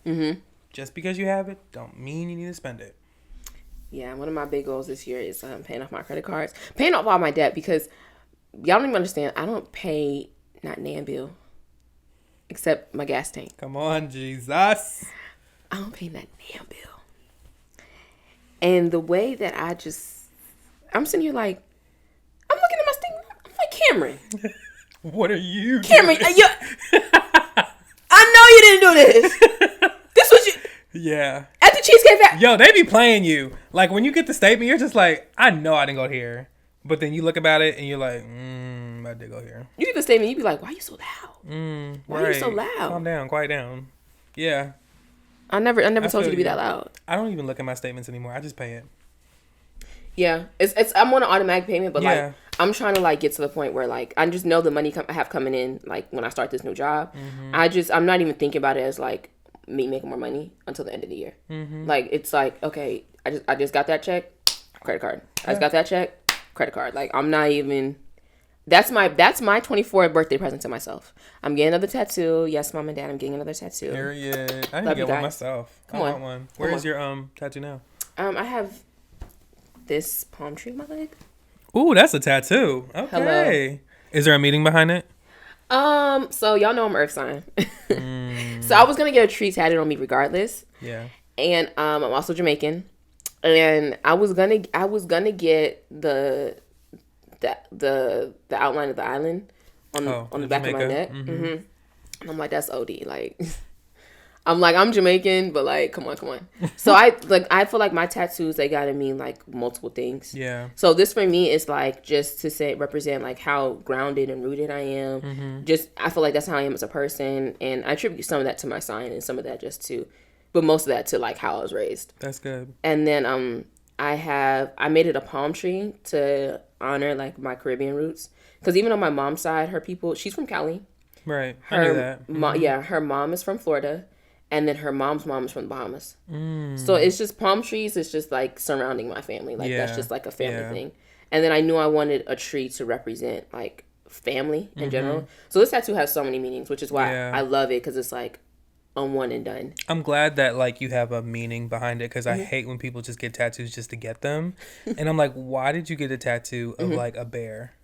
Just because you have it don't mean you need to spend it. Yeah, one of my big goals this year is paying off my credit cards. Paying off all my debt, because y'all don't even understand. I don't pay not nan bill, except my gas tank. Come on, Jesus. I don't pay that nan bill. And the way that I'm sitting here like, I'm looking at my statement. I'm like, Cameron. What are you Cameron, doing? I know you didn't do this. This was you. Yeah. At the Cheesecake Factory. Yo, they be playing you. Like, when you get the statement, you're just like, I know I didn't go here. But then you look about it and you're like, I did go here. You get the statement, you be like, why are you so loud? Why are you so loud? Calm down, quiet down. Yeah. I never told you to be that loud. I don't even look at my statements anymore. I just pay it. Yeah. It's I'm on an automatic payment, but like, I'm trying to like get to the point where like, I just know the money I have coming in, like when I start this new job. I'm not even thinking about it as like me making more money until the end of the year. Like, it's like, okay, I just got that check, credit card. I just got that check, credit card. Like, I'm not even, that's my 24th birthday present to myself. I'm getting another tattoo. Yes, mom and dad, I'm getting another tattoo. Period. I need to get one myself. Come on. I want one. Where is your tattoo now? I have this palm tree on my leg. Ooh, that's a tattoo. Okay. Hello. Is there a meaning behind it? So y'all know I'm Earth sign. So I was gonna get a tree tatted on me regardless. Yeah. And I'm also Jamaican, and I was gonna get the outline of the island on the back Jamaica. of my neck. And I'm like, that's OD. Like, I'm Jamaican, but like, come on. So I feel like my tattoos, they gotta mean like multiple things. Yeah. So this for me is like just to represent like how grounded and rooted I am. Just, I feel like that's how I am as a person, and I attribute some of that to my sign and some of that but most of that to like how I was raised. That's good. And then I made it a palm tree to honor like my Caribbean roots, because even on my mom's side, she's from Cali. Right. I knew that. Her mom is from Florida. And then her mom's mom is from the Bahamas. So it's just palm trees. It's just like surrounding my family. Like, that's just like a family thing. And then I knew I wanted a tree to represent like family in general. So this tattoo has so many meanings, which is why I love it, because it's like a one and done. I'm glad that like you have a meaning behind it, because I hate when people just get tattoos just to get them. And I'm like, why did you get a tattoo of like a bear?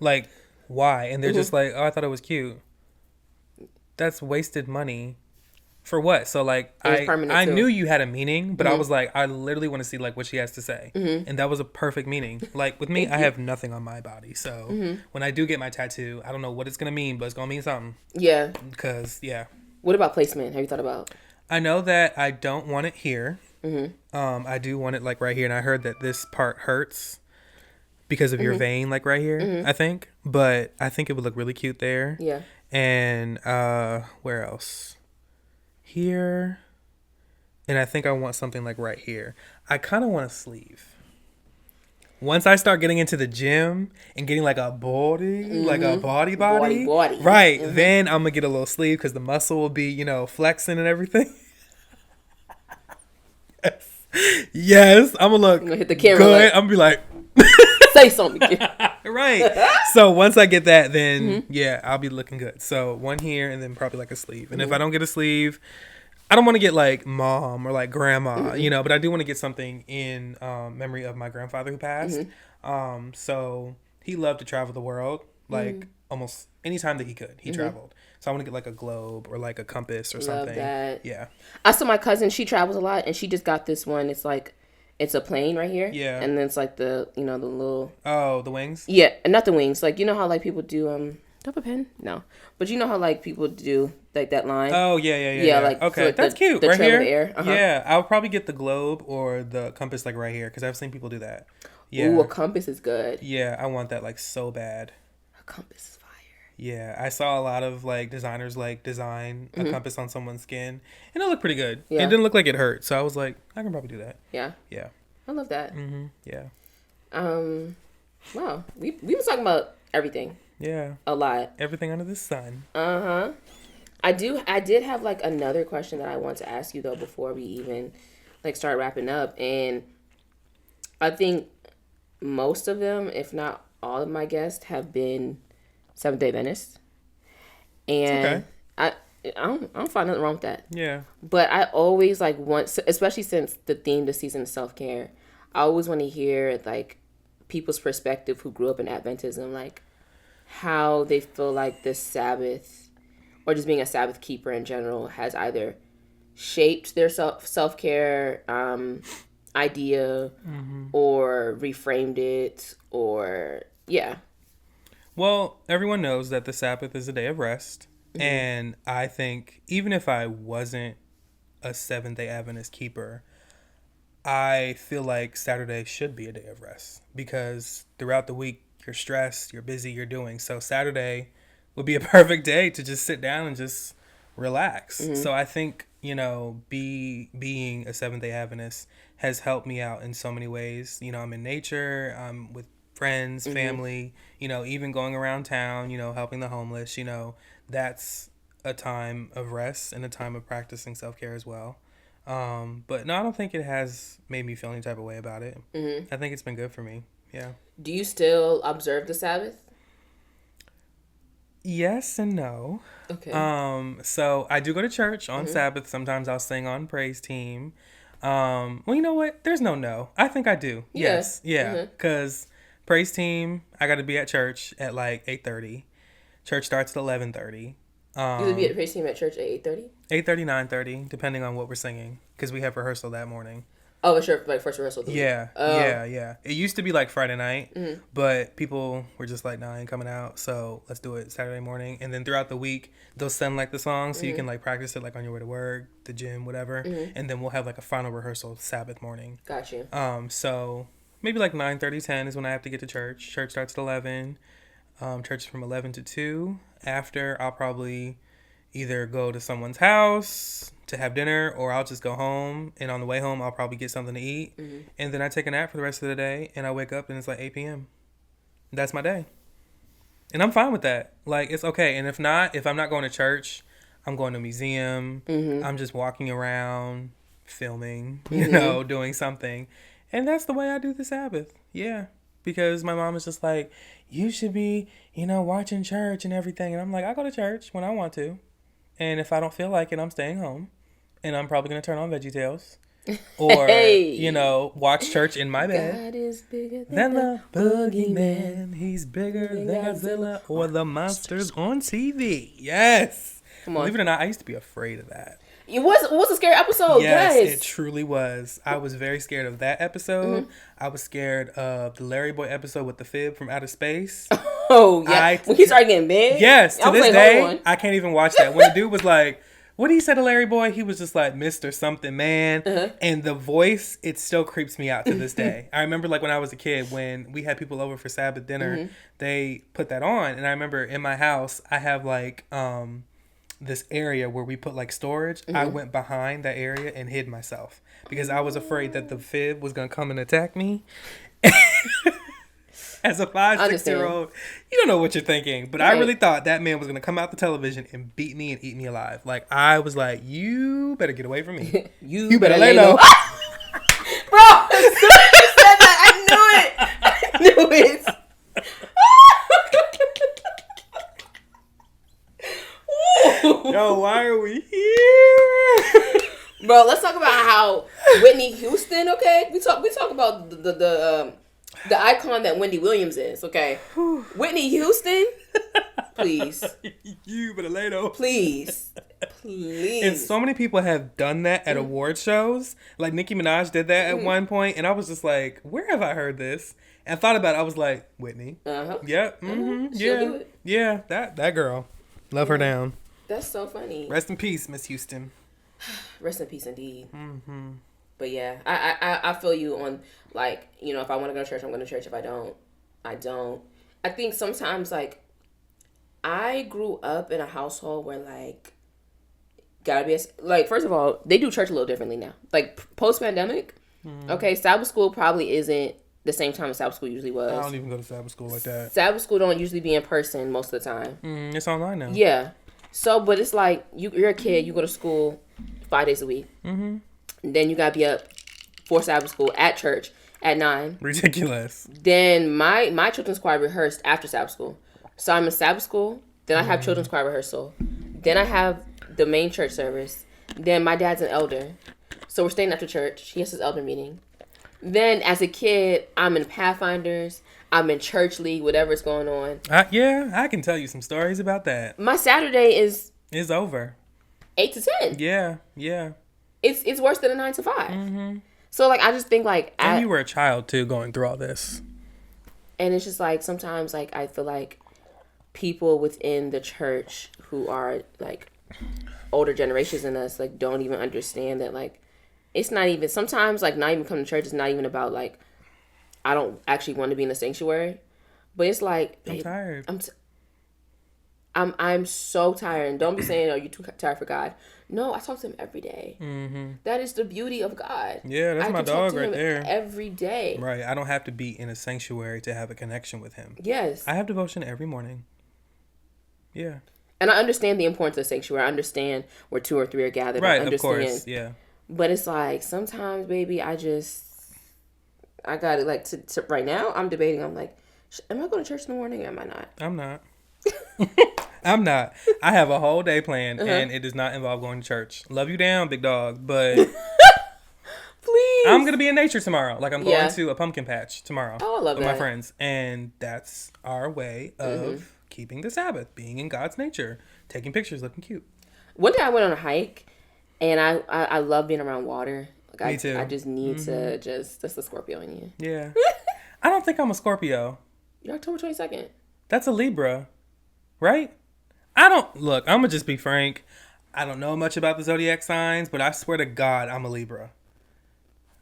Like, why? And they're just like, oh, I thought it was cute. that's wasted money. For what? So like I too. knew you had a meaning, but I was like, I literally want to see like what she has to say, and that was a perfect meaning. Like with me, I have nothing on my body, so when I do get my tattoo, I don't know what it's gonna mean, but it's gonna mean something. Yeah. Because What about placement? Have you thought about? I know that I don't want it here. I do want it like right here, and I heard that this part hurts because of your vein, like right here. I think, but I think it would look really cute there. Yeah. And where else? Here, and I think I want something like right here. I kind of want a sleeve. Once I start getting into the gym and getting like a body, like a body, right? Then I'm gonna get a little sleeve because the muscle will be, flexing and everything. Yes, I'm gonna look. I'm gonna hit the camera. Good. I'm gonna be like, say something. Right. So once I get that, then I'll be looking good. So one here and then probably like a sleeve. And if I don't get a sleeve, I don't want to get like mom or like grandma, but I do want to get something in memory of my grandfather who passed. So he loved to travel the world, like almost any time that he could. He traveled. So I want to get like a globe or like a compass or something. That. Yeah. I saw my cousin, she travels a lot, and she just got this one. It's like, it's a plane right here. Yeah. And then it's like the little... Oh, the wings? Yeah, not the wings. Like, you know how like people do... do I have a pen? No. But you know how like people do like that line? Oh, yeah. Like, okay, so, like, that's cute. The right trail here? of the air. Yeah, I'll probably get the globe or the compass like right here because I've seen people do that. Yeah. Ooh, a compass is good. Yeah, I want that like so bad. A compass is fire. Yeah, I saw a lot of like designers like design a compass on someone's skin, and it looked pretty good. Yeah. It didn't look like it hurt, so I was like, I can probably do that. Yeah. Yeah. I love that. Yeah. Wow. We was talking about everything. Yeah. A lot. Everything under the sun. I did have like another question that I want to ask you though before we even like start wrapping up, and I think most of them, if not all of my guests, have been Seventh-day Adventists, and I don't find nothing wrong with that. Yeah. But I always like want, especially since the theme this season is self-care, I always want to hear like people's perspective who grew up in Adventism, like how they feel like the Sabbath or just being a Sabbath keeper in general has either shaped their self-care idea or reframed it, or Well, everyone knows that the Sabbath is a day of rest. And I think even if I wasn't a Seventh-day Adventist keeper, I feel like Saturday should be a day of rest because throughout the week you're stressed, you're busy, you're doing. So Saturday would be a perfect day to just sit down and just relax. So I think, being a Seventh-day Adventist has helped me out in so many ways. I'm in nature, I'm with friends, family, even going around town, helping the homeless, that's a time of rest and a time of practicing self-care as well. But no, I don't think it has made me feel any type of way about it. I think it's been good for me. Yeah. Do you still observe the Sabbath? Yes and no. Okay. So I do go to church on Sabbath. Sometimes I'll sing on praise team. Well, you know what? There's no. I think I do. Yeah. Yes. Yeah. Because praise team, I got to be at church at like 8:30. Church starts at 11:30. You would be at praise team at church at 8:30? 8:30, 9:30, depending on what we're singing, because we have rehearsal that morning. Oh, for sure, like first rehearsal. Yeah. It used to be like Friday night, but people were just like, nah, I ain't coming out, so let's do it Saturday morning. And then throughout the week, they'll send like the songs so you can like practice it like on your way to work, the gym, whatever. And then we'll have like a final rehearsal Sabbath morning. Got you. So maybe like 9:30, 10 is when I have to get to church. Church starts at 11. Church is from 11 to 2. After, I'll probably either go to someone's house to have dinner, or I'll just go home, and on the way home I'll probably get something to eat, and then I take a nap for the rest of the day, and I wake up and it's like 8 p.m. That's my day, and I'm fine with that. Like, it's okay. And if I'm not going to church, I'm going to a museum. I'm just walking around filming, doing something, and that's the way I do the Sabbath. Because my mom is just like, you should be watching church and everything, and I'm like, I go to church when I want to. And if I don't feel like it, I'm staying home. And I'm probably going to turn on VeggieTales. Or, watch church in my bed. God is bigger than the boogeyman. He's bigger than Godzilla or the monsters on TV. Yes. Come on. Believe it or not, I used to be afraid of that. It was a scary episode. Yes, Yes. it truly was. I was very scared of that episode. I was scared of the Larry Boy episode with the fib from outer space. Oh, yeah. When he started getting big? Yes, to this day, I can't even watch that. When the dude was like, what did he say to Larry Boy? He was just like, Mr. Something Man. And the voice, it still creeps me out to this day. I remember like when I was a kid, when we had people over for Sabbath dinner, they put that on. And I remember in my house, I have like this area where we put like storage. I went behind that area and hid myself because I was afraid that the fib was going to come and attack me. As a 5-6-year-old, you don't know what you're thinking. But right. I really thought that man was going to come out the television and beat me and eat me alive. Like, I was like, you better get away from me. you better lay low. Bro, as soon as you said that, I knew it. Yo, why are we here? Bro, let's talk about how Whitney Houston, okay? We talk about the icon that Wendy Williams is, okay? Whitney Houston, please. You better lay low. Please. And so many people have done that at award shows. Like Nicki Minaj did that at one point, and I was just like, where have I heard this? And I thought about it. I was like, Whitney. Yep. Yeah. Yeah, that girl. Love her down. That's so funny. Rest in peace, Miss Houston. Rest in peace, indeed. But yeah, I feel you on, like, you know, if I want to go to church, I'm going to church. If I don't, I don't. I think sometimes, like, I grew up in a household where, like, gotta be, like, first of all, they do church a little differently now. Like, post-pandemic, okay, Sabbath school probably isn't the same time as Sabbath school usually was. I don't even go to Sabbath school like that. Sabbath school don't usually be in person most of the time. It's online now. Yeah. So, but it's like, you're a kid, you go to school 5 days a week. And then you gotta be up for Sabbath school at church at 9. Ridiculous. Then my children's choir rehearsed after Sabbath school. So I'm in Sabbath school. Then I have children's choir rehearsal. Then I have the main church service. Then my dad's an elder. So we're staying after church. He has his elder meeting. Then as a kid, I'm in Pathfinders. I'm in church league, whatever's going on. Yeah, I can tell you some stories about that. My Saturday is over. 8 to 10. Yeah. It's worse than a 9 to 5. So, like, I just think, like... And you were a child, too, going through all this. And it's just, like, sometimes, like, I feel like people within the church who are, like, older generations than us, like, don't even understand that, like, it's not even... Sometimes, like, not even coming to church is not even about, like, I don't actually want to be in a sanctuary. But it's like... I'm tired. I'm so tired. And don't be saying, oh, you're too tired for God. No, I talk to him every day. That is the beauty of God. Yeah, that's my dog right there. Every day. Right. I don't have to be in a sanctuary to have a connection with him. Yes. I have devotion every morning. Yeah. And I understand the importance of sanctuary. I understand where 2 or 3 are gathered. Right, I understand. Of course. Yeah. But it's like, sometimes, baby, I got it. Like, to right now, I'm debating. I'm like, am I going to church in the morning or am I not? I'm not. I'm not. I have a whole day planned, and it does not involve going to church. Love you down, big dog, but please. I'm gonna be in nature tomorrow. Like I'm going to a pumpkin patch tomorrow. Oh, I love with that. my friends, and that's our way of keeping the Sabbath, being in God's nature, taking pictures, looking cute. One day I went on a hike, and I love being around water. Like, Me too. I just need to that's the Scorpio in you. Yeah. I don't think I'm a Scorpio. You're October 22nd. That's a Libra, right? I'm gonna just be frank. I don't know much about the zodiac signs, but I swear to God, I'm a Libra.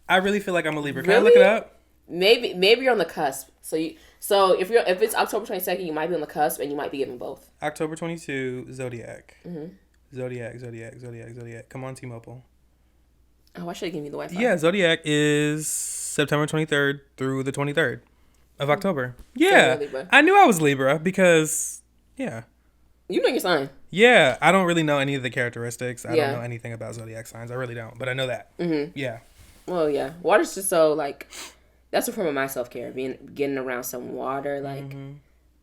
I really feel like I'm a Libra. Can I look it up? Maybe you're on the cusp. So if it's October 22nd, you might be on the cusp, and you might be getting both. October 22, Zodiac. Zodiac. Come on, T-Mobile. Oh, I should have given you the Wi-Fi. Yeah, Zodiac is September 23rd through the 23rd of October. Yeah, I knew I was Libra because, yeah. You know your sign. Yeah, I don't really know any of the characteristics. I don't know anything about zodiac signs. I really don't, but I know that. Yeah. Well, yeah. Water's just so, like, that's a form of my self-care. Getting around some water, like,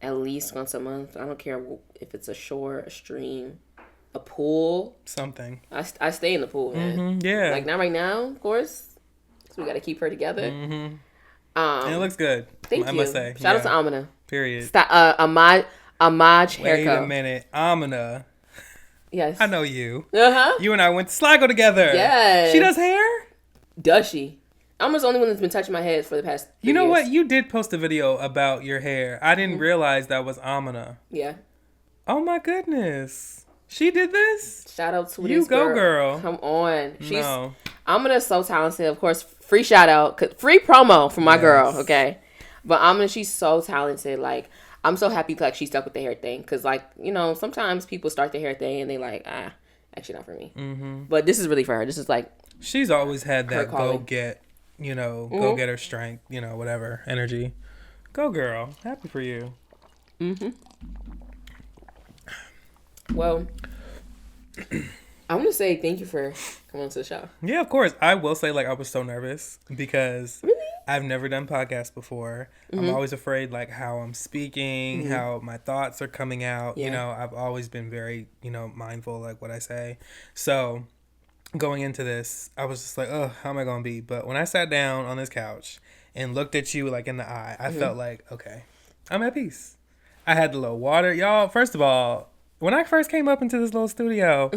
at least once a month. I don't care if it's a shore, a stream, a pool. Something. I stay in the pool, man. Yeah. Like, not right now, of course. So we got to keep her together. And it looks good. Thank you. I must say. Shout out to Amina. Period. Stop, Amaj haircut. Wait a minute. Amina. Yes. I know you. Uh-huh. You and I went to Sligo together. Yes. She does hair? Does she? I'm the only one that's been touching my head for the past 3 You know years. what? You did post a video about your hair. I didn't realize that was Amina. Yeah. Oh my goodness. She did this? Shout out to You this go, girl. Come on. No. Amina's so talented. Of course, free shout out. Free promo for my girl, okay? But Amina, she's so talented. Like, I'm so happy like she stuck with the hair thing. Because, like, you know, sometimes people start the hair thing and they like, actually not for me. Mm-hmm. But this is really for her. This is like... She's always had that go-get, go-getter strength, whatever, energy. Go, girl. Happy for you. Mm-hmm. Well, I want to say thank you for coming on to the show. Yeah, of course. I will say, like, I was so nervous because really? I've never done podcasts before. I'm always afraid, like, how I'm speaking, how my thoughts are coming out. Yeah. I've always been very, mindful, like, what I say. So... going into this, I was just like, oh, how am I going to be? But when I sat down on this couch and looked at you, like, in the eye, I felt like, okay, I'm at peace. I had the little water. Y'all, first of all, when I first came up into this little studio,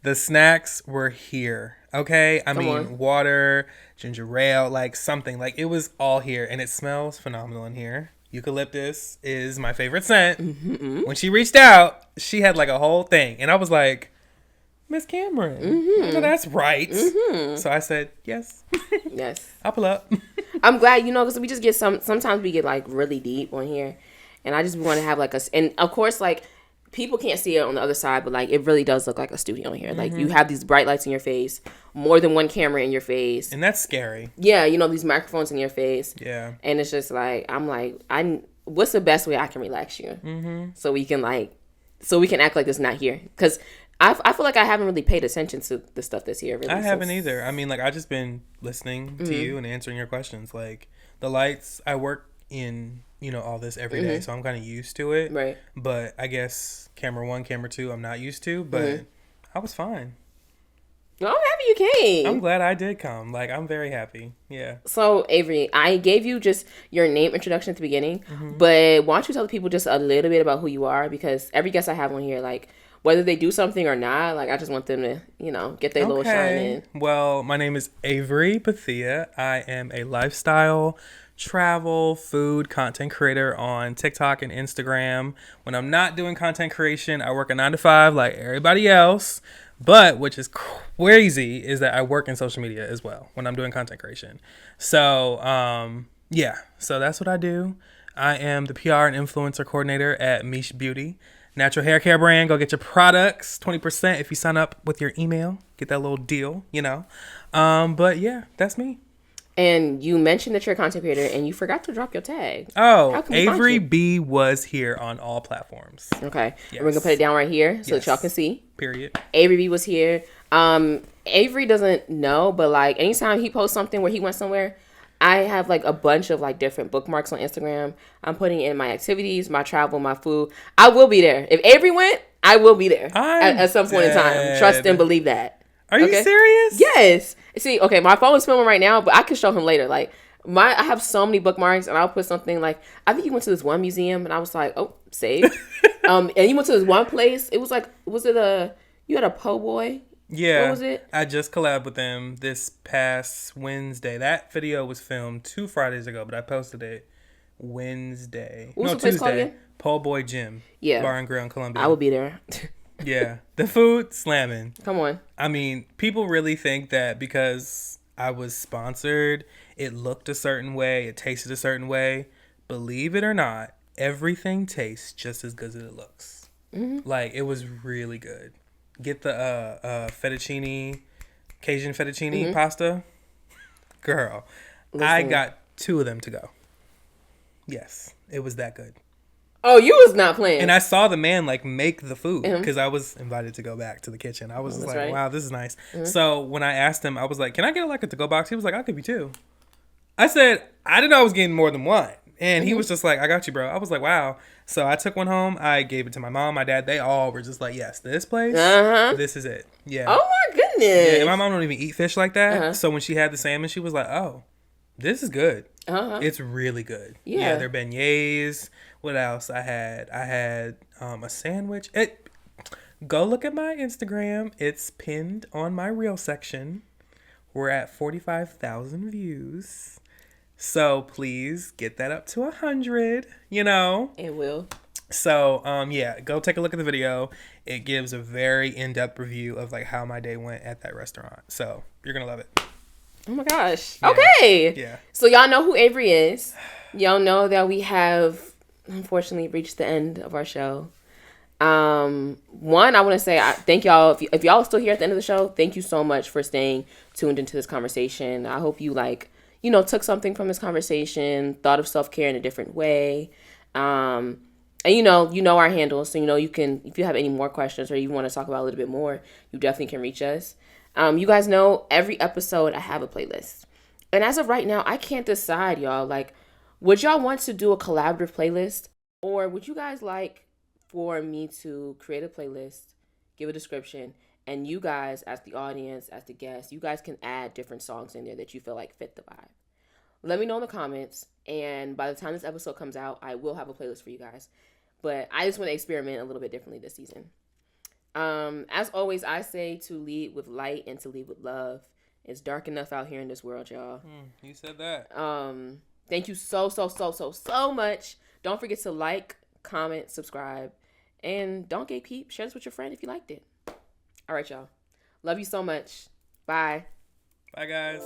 the snacks were here, okay? I mean, water, ginger ale, like, something. Like, it was all here, and it smells phenomenal in here. Eucalyptus is my favorite scent. When she reached out, she had, like, a whole thing. And I was like... Miss Cameron. I know that's right. So I said, yes. Yes. I'll pull up. I'm glad, because we just get sometimes we get like really deep on here. And I just want to have like and of course, like people can't see it on the other side, but like it really does look like a studio in here. Like you have these bright lights in your face, more than one camera in your face. And that's scary. Yeah, these microphones in your face. Yeah. And it's just like, what's the best way I can relax you? So we can act like this not here. Because I feel like I haven't really paid attention to the stuff that's here. Really, I haven't either. I mean, like, I just been listening to you and answering your questions. Like, the lights, I work in, all this every day, so I'm kind of used to it. Right. But I guess camera 1, camera 2, I'm not used to, but I was fine. Well, I'm happy you came. I'm glad I did come. Like, I'm very happy. Yeah. So, Avery, I gave you just your name introduction at the beginning, but why don't you tell the people just a little bit about who you are? Because every guest I have on here, like, whether they do something or not, like, I just want them to, get their little shine in. Well, my name is Avery Bethea. I am a lifestyle, travel, food content creator on TikTok and Instagram. When I'm not doing content creation, I work a 9 to 5 like everybody else. But which is crazy is that I work in social media as well when I'm doing content creation. So, yeah. So that's what I do. I am the PR and influencer coordinator at Mish Beauty. Natural hair care brand. Go get your products. 20% if you sign up with your email. Get that little deal, But yeah, that's me. And you mentioned that you're a content creator and you forgot to drop your tag. Oh, Avery B was here on all platforms. Okay. Yes. We're going to put it down right here so that y'all can see. Period. Avery B was here. Avery doesn't know, but like anytime he posts something where he went somewhere, I have like a bunch of like different bookmarks on Instagram. I'm putting in my activities, my travel, my food. I will be there. If Avery went, I will be there at some point in time. Trust and believe that. Are you serious? Yes. See, okay, my phone is filming right now, but I can show him later. Like I have so many bookmarks, and I'll put something like, I think you went to this one museum, and I was like, oh, save. And you went to this one place. It was like, you had a po' boy? Yeah. What was it? I just collabed with them this past Wednesday. That video was filmed 2 Fridays ago, but I posted it Wednesday. What was the place Tuesday. called again? Po' Boy Gym. Yeah. Bar and Grill in Columbia. I will be there. Yeah. The food, slamming. Come on. I mean, people really think that because I was sponsored, it looked a certain way, it tasted a certain way. Believe it or not, everything tastes just as good as it looks. Like, it was really good. Get the fettuccine, Cajun fettuccine pasta. Girl, listen. I got 2 of them to go. Yes, it was that good. Oh, you was not playing. And I saw the man like make the food because I was invited to go back to the kitchen. I was like, wow, this is nice. So when I asked him, I was like, can I get like a to-go box? He was like, I'll give you 2. I said, I didn't know I was getting more than 1. And he was just like, I got you, bro. I was like, wow. So I took one home. I gave it to my mom, my dad. They all were just like, yes, this place, this is it. Yeah. Oh, my goodness. Yeah, and my mom don't even eat fish like that. So when she had the salmon, she was like, oh, this is good. It's really good. Yeah, their beignets. What else? I had a sandwich. Go look at my Instagram. It's pinned on my reel section. We're at 45,000 views. So please get that up to 100, It will. So, yeah, go take a look at the video. It gives a very in-depth review of like how my day went at that restaurant. So you're going to love it. Oh my gosh. Yeah. Okay. Yeah. So y'all know who Avery is. Y'all know that we have unfortunately reached the end of our show. One, I want to say thank y'all. If y'all are still here at the end of the show, thank you so much for staying tuned into this conversation. I hope you took something from this conversation, thought of self-care in a different way. And you know our handles, so you can, if you have any more questions or you want to talk about a little bit more, you definitely can reach us. You guys know every episode I have a playlist. And as of right now, I can't decide, y'all. Like, would y'all want to do a collaborative playlist? Or would you guys like for me to create a playlist, give a description, and you guys, as the audience, as the guests, you guys can add different songs in there that you feel like fit the vibe? Let me know in the comments. And by the time this episode comes out, I will have a playlist for you guys. But I just want to experiment a little bit differently this season. As always, I say to lead with light and to lead with love. It's dark enough out here in this world, y'all. You said that. Thank you so much. Don't forget to like, comment, subscribe, and don't gatekeep. Share this with your friend if you liked it. All right, y'all. Love you so much. Bye. Bye, guys.